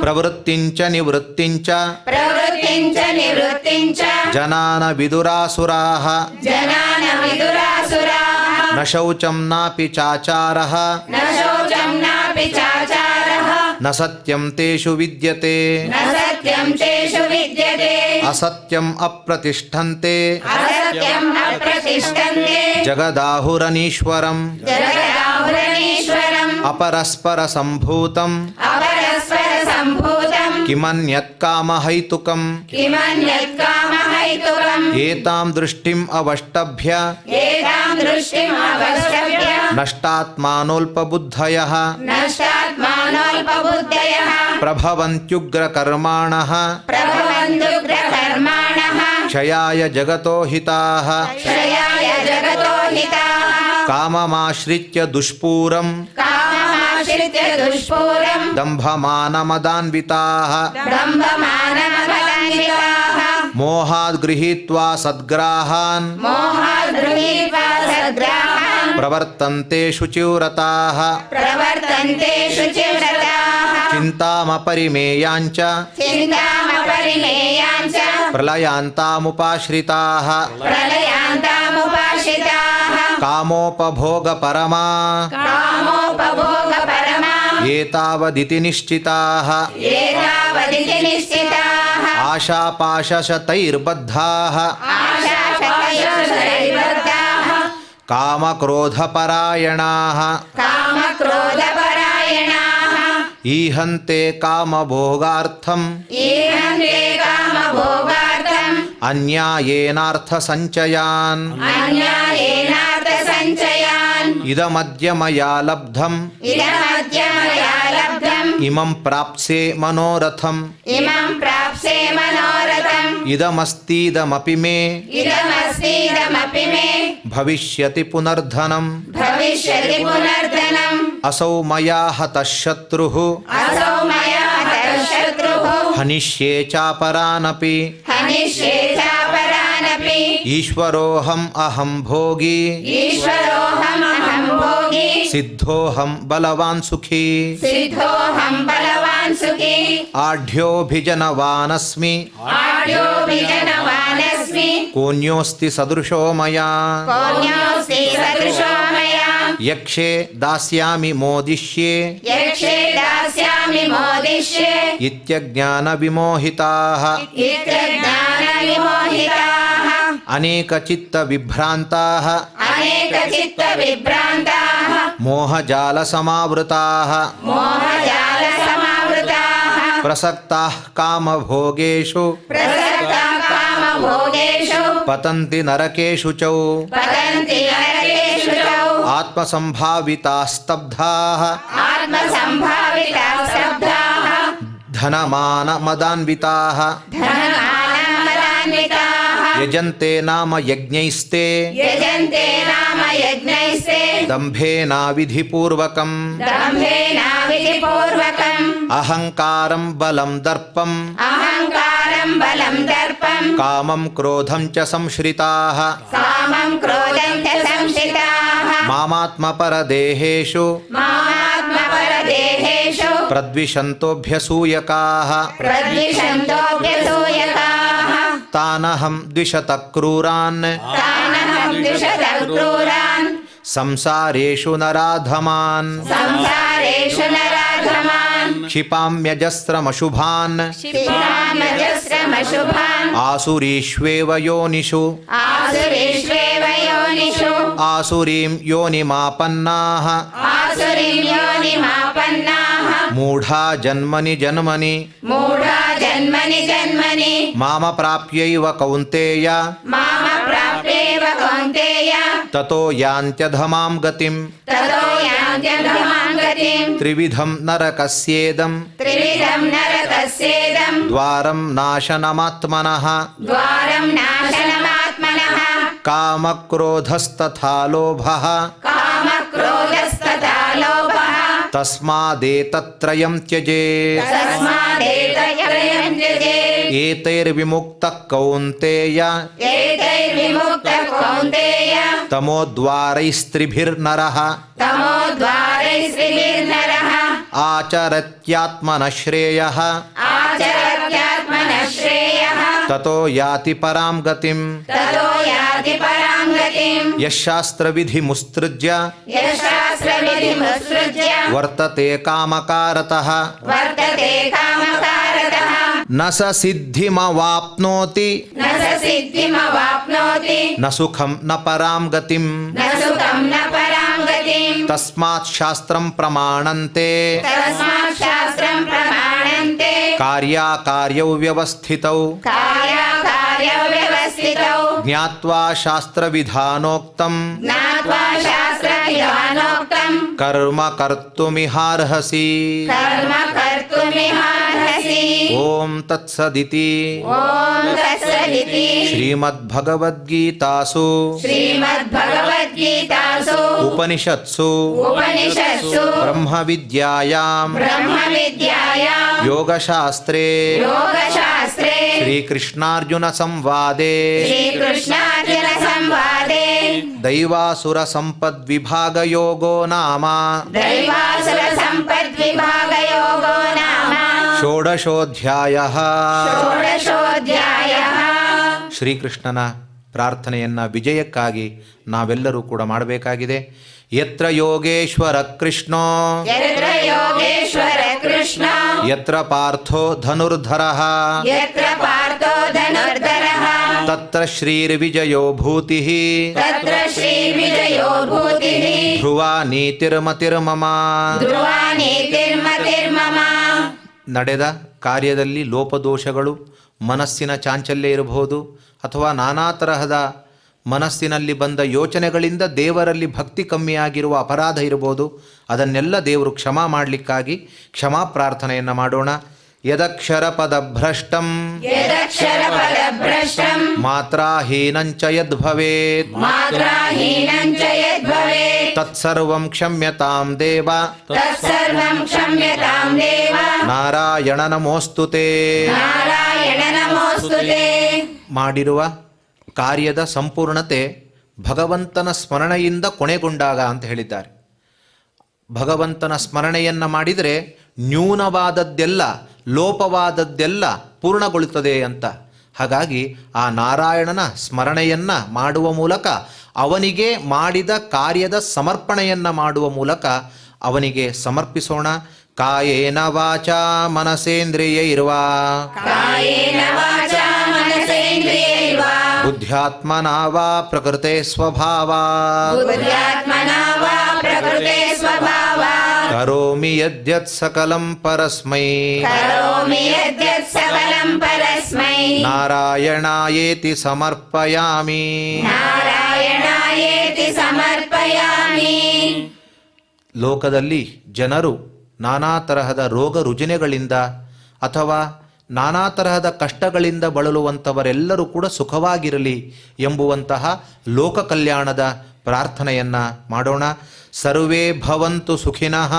S2: ಪ್ರವೃತ್ತಿಂಚ ನಿವೃತ್ತಿಂಚ ಜನಾನ ವಿದುರಾಸುರಾಃ ನ ಶೌಚಂ ನಾಪಿ ಚಾಚಾರಃ ನ ಸತ್ಯಂ ತೇಷು ವಿದ್ಯತೆ ಅಸತ್ಯಂ ಅಪ್ರತಿಷ್ಠಂತೆ ಜಗದಾಹುರನೀಶ್ವರಂ ಅಪರಸ್ಪರ ಸಂಭೂತಂ ಕಿಮನ್ಯತ್ ಕಾಮಹೈತುಕಂ ಏತಾಂ ದೃಷ್ಟಿಂ ಅವಷ್ಟಭ್ಯ ನಷ್ಟಾತ್ಮಾನೋಲ್ಪಬುದ್ಧಯಃ ಪ್ರಭವಂತ್ಯುಗ್ರಕರ್ಮಾಣಃ ಕ್ಷಯಾಯ ಜಗತೋ ಹಿತಾಃ
S3: ಕ್ಷಯಾಯ ಜಗತೋ ಹಿತಾಃ
S2: ಕಾಮಮಾಶ್ರಿತ್ಯ ದುಷ್ಪೂರಂ
S3: ಕಾಮಮಾಶ್ರಿತ್ಯ ದುಷ್ಪೂರಂ
S2: ದಂಭಮಾನಮದಾನ್ವಿತಾಃ
S3: ದಂಭಮಾನಮದಾನ್ವಿತಾಃ
S2: ಮೋಹಾದ್ ಗೃಹೀತ್ವಾ ಸದ್ಗ್ರಾಹಾನ್
S3: ಮೋಹಾದ್ ಗೃಹೀತ್ವಾ ಸದ್ಗ್ರಾಹಾನ್
S2: ಪ್ರವರ್ತಂತೆ ಶುಚಿವ್ರತಾಃ
S3: ಪ್ರವರ್ತಂತೆ ಶುಚಿವ್ರತಾಃ
S2: ಚಿಂತಾಮಪರಿಮೇಯಾಂಚ
S3: ಚಿಂತಾಮಪರಿಮೇಯಾಂಚ
S2: ಪ್ರಳಯಾಂತಾಮುಪಾಶ್ರಿತಾಃ
S3: ಪ್ರಳಯಾಂತಾಮುಪಾಶ್ರಿತಾಃ
S2: ಕಾಮೋಪಭೋಗಪರಮಾ
S3: ಕಾಮೋಪಭೋಗಪರಮಾ
S2: ಏತಾವದಿತಿ ನಿಶ್ಚಿತಾಃ
S3: ಏತಾವದಿತಿ ನಿಶ್ಚಿತಾಃ
S2: ಆಶಾಪಾಶಶತೈರ್ಬದ್ಧಾಃ
S3: ಆಶಾಶತೈರ್ಬದ್ಧಾಃ
S2: ಕಾಮಕ್ರೋಧಪರಾಯಣಾಃ
S3: ಕಾಮಕ್ರೋಧಪರಾಯಣಾಃ
S2: ಈಹಂತೆ ಕಾಮಭೋಗಾರ್ಥಂ
S3: ಈಹಂತೆ ಕಾಮಭೋಗಾರ್ಥಂ
S2: ಅನ್ಯಾಯೇನಾರ್ಥಸಂಚಯಾನ್
S3: ಅನ್ಯಾಯೇನಾರ್ಥಸಂಚಯಾನ್
S2: ಇದಮದ್ಯ ಮಯಾ ಲಬ್ಧಂ
S3: ಇದಮದ್ಯ ಮಯಾ ಲಬ್ಧಂ
S2: ಇಮಂ ಪ್ರಾಪ್ಸೆ ಮನೋರಥಂ
S3: ಇಮಂ ಪ್ರಾಪ್ಸೆ ಮನೋರಥಂ
S2: ಇದಮಸ್ತೀದಮಪಿ ಮೇ
S3: ಇದಮಸ್ತೀದಮಪಿ ಮೇ
S2: ಭವಿಷ್ಯತಿ ಪುನರ್ಧನಂ
S3: ಭವಿಷ್ಯತಿ ಪುನರ್ಧನಂ
S2: ಅಸೌ ಮಯಾ ಹತಃ ಶತ್ರುಃ
S3: ಅಸೌ ಮಯಾ ಹತಃ ಶತ್ರುಃ
S2: ಹನಿಷ್ಯೇ ಚಾಪರಾನಪಿ
S3: ಹನಿಷ್ಯೇ ಚಾಪರಾನಪಿ
S2: ಈಶ್ವರೋಹಂ ಅಹಂ ಭೋಗಿ
S3: ಈಶ್ವರೋಹಮಹಂ ಭೋಗಿ
S2: ಸಿದ್ಧೋಹಂ ಬಲವಾನ್ ಸುಖೀ
S3: ಸಿದ್ಧೋಹಂ ಬಲವಾನ್ ಸುಖಿ
S2: ಆಢ್ಯೋಭಿಜನವಾನಸ್ಮಿ
S3: ಆಢ್ಯೋಭಿಜನವಾನಸ್ಮಿ
S2: ಕೋನ್ಯೋಸ್ತಿ ಸದೃಶೋ ಮಯಾ
S3: ಕೋನ್ಯೋಸ್ತಿ ಸದೃಶೋ ಮಯಾ
S2: ಯಕ್ಷೇ ದಾಸ್ಯಾಮಿ ಮೋದಿಷ್ಯೆ
S3: ಯಕ್ಷೇ ದಾಸ್ಯಾಮಿ ಮೋದಿಷ್ಯೆ
S2: ಇತ್ಯಜ್ಞಾನ ವಿಮೋಹಿತಾಃ
S3: ಇತ್ಯಜ್ಞಾನ ವಿಮೋಹಿತಾಃ
S2: ಅನೇಕ ಚಿತ್ತ ವಿಭ್ರಾಂತಾಃ
S3: ಅನೇಕ ಚಿತ್ತ ವಿಭ್ರಾಂತಾಃ
S2: ಮೋಹಜಾಲ ಸಮಾವೃತಾಃ
S3: ಮೋಹಜಾಲ ಸಮಾವೃತಾಃ
S2: ಪ್ರಸಕ್ತಾಃ ಕಾಮಭೋಗೇಷು
S3: ಪ್ರಸಕ್ತಾಃ ಕಾಮಭೋಗೇಷು
S2: ಪತಂತಿ ನರಕೇಷು ಚೌ
S3: ಪತಂತಿ ನರಕೇಷು ಚೌ
S2: ಆತ್ಮಸಂಭಾವಿತಾಃ ಸ್ತಬ್ಧಾಃ
S3: ಆತ್ಮಸಂಭಾವಿತಾಃ ಸ್ತಬ್ಧಾಃ
S2: ಧನಮಾನ ಮದಾನ್ವಿತಾಃ
S3: ಧನಮಾನಮದಾನ್ವಿತಾಃ
S2: ಯಜಂತೆ ನಾಮ ಯಜ್ಞೈಸ್ತೆ
S3: ಯಜಂತೆ ನಾಮ ಯಜ್ಞೈಸ್ತೆ
S2: ದಂಭೇನ ವಿಧಿಪೂರ್ವಕಂ
S3: ದಂಭೇನಾವಿಧಿಪೂರ್ವಕಂ
S2: ಅಹಂಕಾರಂ ಬಲಂ ದರ್ಪಂ
S3: ಅಹಂಕಾರಂ ಬಲಂ ದರ್ಪಂ
S2: ಕಾಮಂ ಕ್ರೋಧಂ ಚ ಸಂಶ್ರಿತಾಃ
S3: ಕಾಮಂ ಕ್ರೋಧಂ ಚ ಸಂಶ್ರಿತಾಃ
S2: ಮಾಮಾತ್ಮಪರದೇಹೇಷು
S3: ಮಾಮಾತ್ಮಪರದೇಹೇಷು
S2: ಪ್ರದ್ವಿಷಂತೋಭ್ಯಸೂಯಕಾಃ
S3: ಪ್ರದ್ವಿಷಂತೋಭ್ಯಸೂಯಕಾಃ
S2: ತಾನಹಂ ದ್ವಿಷತಃ ಕ್ರೂರಾನ್
S3: ತಾನಹಂ ದ್ವಿಷತಃ ಕ್ರೂರಾನ್
S2: ಸಂಸಾರೇಷು ನರಾಧಮಾನ್
S3: ಸಂಸಾರೇಷು ನರಾಧಮಾನ್
S2: ಕ್ಷಿಪಾಮ್ಯಜಸ್ರಮಶುಭಾನ್
S3: ಕ್ಷಿಪಾಮಜಸ್ರಮಶುಭಾನ್
S2: ಆಸುರೀಷ್ವೇವ ಯೋನಿಷು
S3: ಆಸುರೀಷ್ವೇವ ಯೋನಿಷು
S2: ಆಸುರೀಂ ಯೋನಿಮಾಪನ್ನಾಃ
S3: ಆಸುರೀಂ ಯೋನಿಮಾಪನ್ನಾಃ
S2: ಮೂಢಾ ಜನ್ಮನಿ ಜನ್ಮನಿ
S3: ಮೂಢಾ ಜನ್ಮನಿ ಜನ್ಮನಿ
S2: ಮಾಮ ಪ್ರಾಪ್ಯೈವ ಕೌಂತೇಯ
S3: ಮಾಮ ಪ್ರಾಪ್ಯೇವ ಕೌಂತೇಯ
S2: ತತೋ ಯಾಂತ್ಯಧಮಾಂ ಗತಿಂ
S3: ತತೋ ಯಾಂತ್ಯಧಮಾಂ ಗತಿಂ
S2: ತ್ರಿವಿಧಂ ನರಕಸ್ಯೇದಂ
S3: ತ್ರಿವಿಧಂ ನರಕಸ್ಯೇದಂ
S2: ದ್ವಾರಂ ನಾಶನಮಾತ್ಮನಃ
S3: ದ್ವಾರಂ ನಾಶನಮಾತ್ಮನಃ
S2: ಕಾಮಕ್ರೋಧಸ್ತಥಾ ಲೋಭಃ
S3: ಕಾಮಕ್ರೋಧಸ್ತಥಾ ಲೋಭಃ
S2: ತಸ್ಮಾದೇತತ್ರಯಂ ತ್ಯಜೇತ್
S3: ತಸ್ಮಾದೇತತ್ರಯಂ ತ್ಯಜೇತ್
S2: ಏತೈರ್ವಿಮುಕ್ತಃ ಕೌಂತೇಯ
S3: ಏತೈರ್ವಿಮುಕ್ತಃ ಕೌಂತೇಯ
S2: ತಮೋದ್ವಾರೈಸ್ತ್ರಿಭಿರ್ನರಃ
S3: ತಮೋದ್ವಾರೈಸ್ತ್ರಿಭಿರ್ನರಃ
S2: ಆಚರತ್ಯಾತ್ಮನಃ ಶ್ರೇಯಃ
S3: ಆಚರತ್ಯಾತ್ಮನಃ ಶ್ರೇಯಃ
S2: ತತೋ ಯಾತಿ ಪರಾಂ ಗತಿಂ
S3: ತತೋ ಯಾತಿ ಪರಾಂ ಗತಿಂ
S2: ಯಶಾಸ್ತ್ರವಿಧಿಮುತ್ಸೃಜ್ಯ
S3: ಯಶಾಸ್ತ್ರವಿಧಿಮುತ್ಸೃಜ್ಯ
S2: ವರ್ತತೆ ಕಾಮಕಾರತಃ
S3: ವರ್ತತೆ ಕಾಮಕಾರತಃ
S2: ನ ಸ ಸಿದ್ಧಿಮವಾಪ್ನೋತಿ
S3: ನ ಸ ಸಿದ್ಧಿಮವಾಪ್ನೋತಿ
S2: ನ ಸುಖಂ ನ ಪರಾಂ ಗತಿಂ
S3: ನ ಸುಖಂ ನ ಪರಾಂ ಗತಿಂ
S2: ತಸ್ಮಾತ್ ಶಾಸ್ತ್ರಂ ಪ್ರಮಾಣಂತೆ
S3: ತಸ್ಮಾತ್ ಶಾಸ್ತ್ರಂ ಪ್ರಮಾಣಂತೆ
S2: ಕಾರ್ಯಾಕಾರ್ಯೌ ವ್ಯವಸ್ಥಿತೌ
S3: ಕಾರ್ಯವ್ಯವಸ್ಥಿತೌ
S2: ಜ್ಞಾತ್ವಾ ಶಾಸ್ತ್ರವಿಧಾನೋಕ್ತಂ
S3: ಜ್ಞಾತ್ವಾ ಶಾಸ್ತ್ರವಿಧಾನೋಕ್ತಂ
S2: ಕರ್ಮ ಕರ್ತುಮಿಹಾರ್ಹಸಿ
S3: ಕರ್ಮ ಕರ್ತುಮಿಹಾರ್ಹಸಿ ಮನಸಿ
S2: ಓಂ ತತ್ಸದಿತಿ
S3: ಓಂ ತತ್ಸದಿತಿ
S2: ಶ್ರೀಮದ್ಭಗವದ್ಗೀತಾಸು
S3: ಶ್ರೀಮದ್ಭಗವದ್ಗೀತಾಸು
S2: ಉಪನಿಷತ್ಸು
S3: ಉಪನಿಷತ್ಸು
S2: ಬ್ರಹ್ಮವಿದ್ಯಾಯಾಂ
S3: ಬ್ರಹ್ಮವಿದ್ಯಾಯಾಂ
S2: ಯೋಗಶಾಸ್ತ್ರೇ
S3: ಯೋಗಶಾಸ್ತ್ರೇ
S2: ಶ್ರೀಕೃಷ್ಣಾರ್ಜುನ ಸಂವಾದೇ
S3: ಶ್ರೀಕೃಷ್ಣಾರ್ಜುನ ಸಂವಾದೇ
S2: ದೈವಾಸುರ ಸಂಪದ್ವಿಭಾಗಯೋಗೋ ನಾಮ
S3: ದೈವಾಸುರ ಸಂಪದ್ವಿಭಾಗಯೋಗೋ ನಾಮ
S2: ಷೋಡಶೋಧ್ಯಾಯಃ.
S3: ಷೋಡಶೋಧ್ಯಾಯಃ.
S2: ಶ್ರೀಕೃಷ್ಣನ ಪ್ರಾರ್ಥನೆಯನ್ನು ವಿಜಯಕ್ಕಾಗಿ ನಾವೆಲ್ಲರೂ ಕೂಡ ಮಾಡಬೇಕಾಗಿದೆ. ಯತ್ರ ಯೋಗೇಶ್ವರ ಕೃಷ್ಣೋ
S3: ಯತ್ರ ಯೋಗೇಶ್ವರ ಕೃಷ್ಣ
S2: ಯತ್ರ ಪಾರ್ಥೋ ಧನುರ್ಧರಃ
S3: ಯತ್ರ ಪಾರ್ಥೋ ಧನುರ್ಧರಃ
S2: ತತ್ರ ಶ್ರೀರ್ವಿಜಯೋ ಭೂತಿಃ
S3: ತತ್ರ ಶ್ರೀ ವಿಜಯೋ ಭೂತಿಃ
S2: ಧ್ರುವ ನೀತಿರ್ಮತಿರ್ಮಮ.
S3: ಧ್ರುವ ನೀತಿರ್ಮತಿರ್ಮಮ.
S2: ನಡೆದ ಕಾರ್ಯದಲ್ಲಿ ಲೋಪದೋಷಗಳು, ಮನಸ್ಸಿನ ಚಾಂಚಲ್ಯ ಇರಬಹುದು, ಅಥವಾ ನಾನಾ ತರಹದ ಮನಸ್ಸಿನಲ್ಲಿ ಬಂದ ಯೋಚನೆಗಳಿಂದ ದೇವರಲ್ಲಿ ಭಕ್ತಿ ಕಮ್ಮಿಯಾಗಿರುವ ಅಪರಾಧ ಇರಬಹುದು. ಅದನ್ನೆಲ್ಲ ದೇವರು ಕ್ಷಮಾ ಮಾಡಲಿಕ್ಕಾಗಿ ಕ್ಷಮಾ ಪ್ರಾರ್ಥನೆಯನ್ನು ಮಾಡೋಣ. ಯದಕ್ಷರ ಪದಭ್ರಷ್ಟಂ
S3: ಯದಕ್ಷರ ಪದಭ್ರಷ್ಟಂ
S2: ಮಾತ್ರಾಹೀನಂಚ ಯದ್ಭವೇತ್
S3: ಮಾತ್ರಾಹೀನಂ ಚ ಯದ್ಭವೇತ್
S2: ತತ್ಸರ್ವಂ ಕ್ಷಮ್ಯತಾಂ ದೇವ
S3: ತತ್ಸರ್ವಂ ಕ್ಷಮ್ಯತಾಂ ದೇವ
S2: ನಾರಾಯಣ ನಮೋಸ್ತುತೇ.
S3: ನಾರಾಯಣ ನಮೋಸ್ತುತೇ.
S2: ಮಾಡಿರುವ ಕಾರ್ಯದ ಸಂಪೂರ್ಣತೆ ಭಗವಂತನ ಸ್ಮರಣೆಯಿಂದ ಕೊನೆಗೊಂಡಾಗ ಅಂತ ಹೇಳಿದ್ದಾರೆ. ಭಗವಂತನ ಸ್ಮರಣೆಯನ್ನು ಮಾಡಿದರೆ ನ್ಯೂನವಾದದ್ದೆಲ್ಲ, ಲೋಪವಾದದ್ದೆಲ್ಲ ಪೂರ್ಣಗೊಳ್ಳುತ್ತದೆ ಅಂತ. ಹಾಗಾಗಿ ಆ ನಾರಾಯಣನ ಸ್ಮರಣೆಯನ್ನು ಮಾಡುವ ಮೂಲಕ, ಅವನಿಗೆ ಮಾಡಿದ ಕಾರ್ಯದ ಸಮರ್ಪಣೆಯನ್ನು ಮಾಡುವ ಮೂಲಕ ಅವನಿಗೆ ಸಮರ್ಪಿಸೋಣ. ಕಾಯೇನ ವಾಚಾ ಮನಸೇಂದ್ರಿಯೈರ್ವಾ
S3: ಕಾಯೇನ ವಾಚಾ ಮನಸೇಂದ್ರಿಯೈರ್ವಾ
S2: ಬುದ್ಧ್ಯಾತ್ಮನಾ ವಾ ಪ್ರಕೃತೆ ಸ್ವಭಾವಾತ್
S3: ಬುದ್ಧ್ಯಾತ್ಮನಾ ವಾ ಪ್ರಕೃತೆ ಸ್ವಭಾವಾತ್
S2: ಕರೋಮಿ ಯದ್ಯತ್ ಸಕಲಂ ಪರಸ್ಮೈ
S3: ಕರೋಮಿ ಯದ್ಯತ್ ಸಕಲಂ ಪರಸ್ಮೈ
S2: ನಾರಾಯಣಾಯೇತಿ ಸಮರ್ಪಯಾಮಿ.
S3: ನಾರಾಯಣಾಯೇತಿ ಸಮರ್ಪಯಾಮಿ.
S2: ಲೋಕದಲ್ಲಿ ಜನರು ನಾನಾ ತರಹದ ರೋಗ ರುಜಿನಗಳಿಂದ ಅಥವಾ ನಾನಾ ತರಹದ ಕಷ್ಟಗಳಿಂದ ಬಳಲುವಂಥವರೆಲ್ಲರೂ ಕೂಡ ಸುಖವಾಗಿರಲಿ ಎಂಬುವಂತಹ ಲೋಕ ಕಲ್ಯಾಣದ ಪ್ರಾರ್ಥನೆಯನ್ನು ಮಾಡೋಣ. ಸರ್ವೇ ಭವಂತು ಸುಖಿನಃ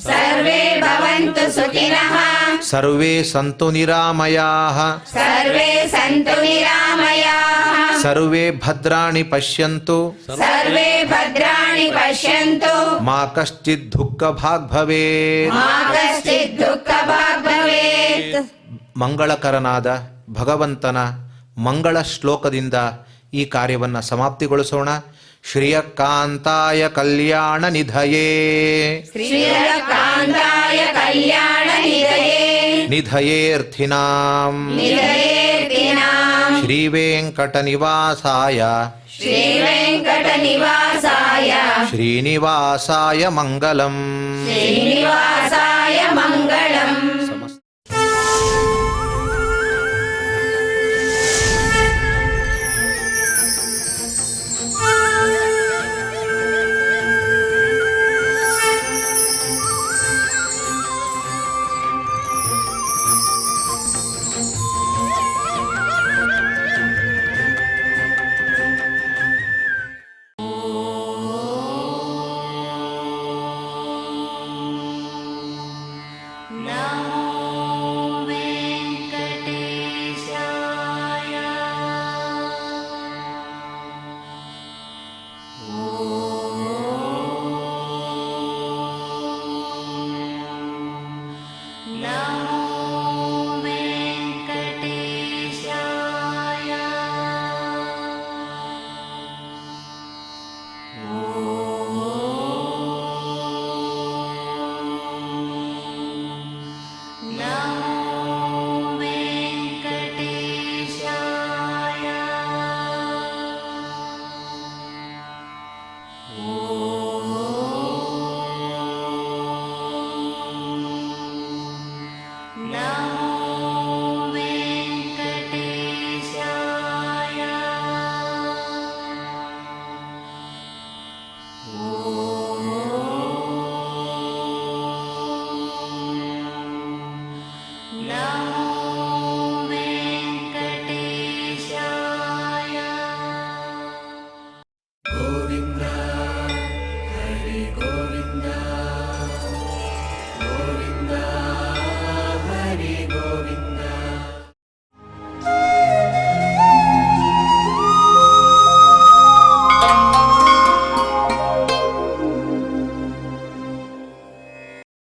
S3: ಸರ್ವೇ ಭವಂತು ಸುಖಿನಃ
S2: ಸರ್ವೇ ಸಂತು ನಿರಾಮಯಾಃ
S3: ಸರ್ವೇ ಸಂತು ನಿರಾಮಯಾಃ
S2: ಸರ್ವೇ ಭದ್ರಾಣಿ ಪಶ್ಯಂತು
S3: ಸರ್ವೇ ಭದ್ರಾಣಿ ಪಶ್ಯಂತು
S2: ಮಾ ಕಶ್ಚಿತ್ ದುಃಖ ಭಾಗ್ ಭವೇತ್.
S3: ಮಾ ಕಶ್ಚಿತ್ ದುಃಖ ಭಾಗ್ ಭವೇತ್.
S2: ಮಂಗಳಕರನಾದ ಭಗವಂತನ ಮಂಗಳ ಶ್ಲೋಕದಿಂದ ಈ ಕಾರ್ಯವನ್ನು ಸಮಾಪ್ತಿಗೊಳಿಸೋಣ. ಶ್ರಿಯಕಾಂತಾಯ ಕಲ್ಯಾಣ ನಿಧಯೇ
S3: ಶ್ರೀಯಕಾಂತಾಯ ಕಲ್ಯಾಣ ನಿಧಯೇ
S2: ನಿಧಯೇರ್ಥಿನಾಂ
S3: ನಿಧಯೇರ್ತಿನಾಂ
S2: ಶ್ರೀವೆಂಕಟ ನಿವಾಸಾಯ
S3: ಶ್ರೀವೆಂಕಟ ನಿವಾಸಾಯ
S2: ಶ್ರೀನಿವಾಸಾಯ ಮಂಗಲಂ.
S3: ಶ್ರೀನಿವಾಸಾಯ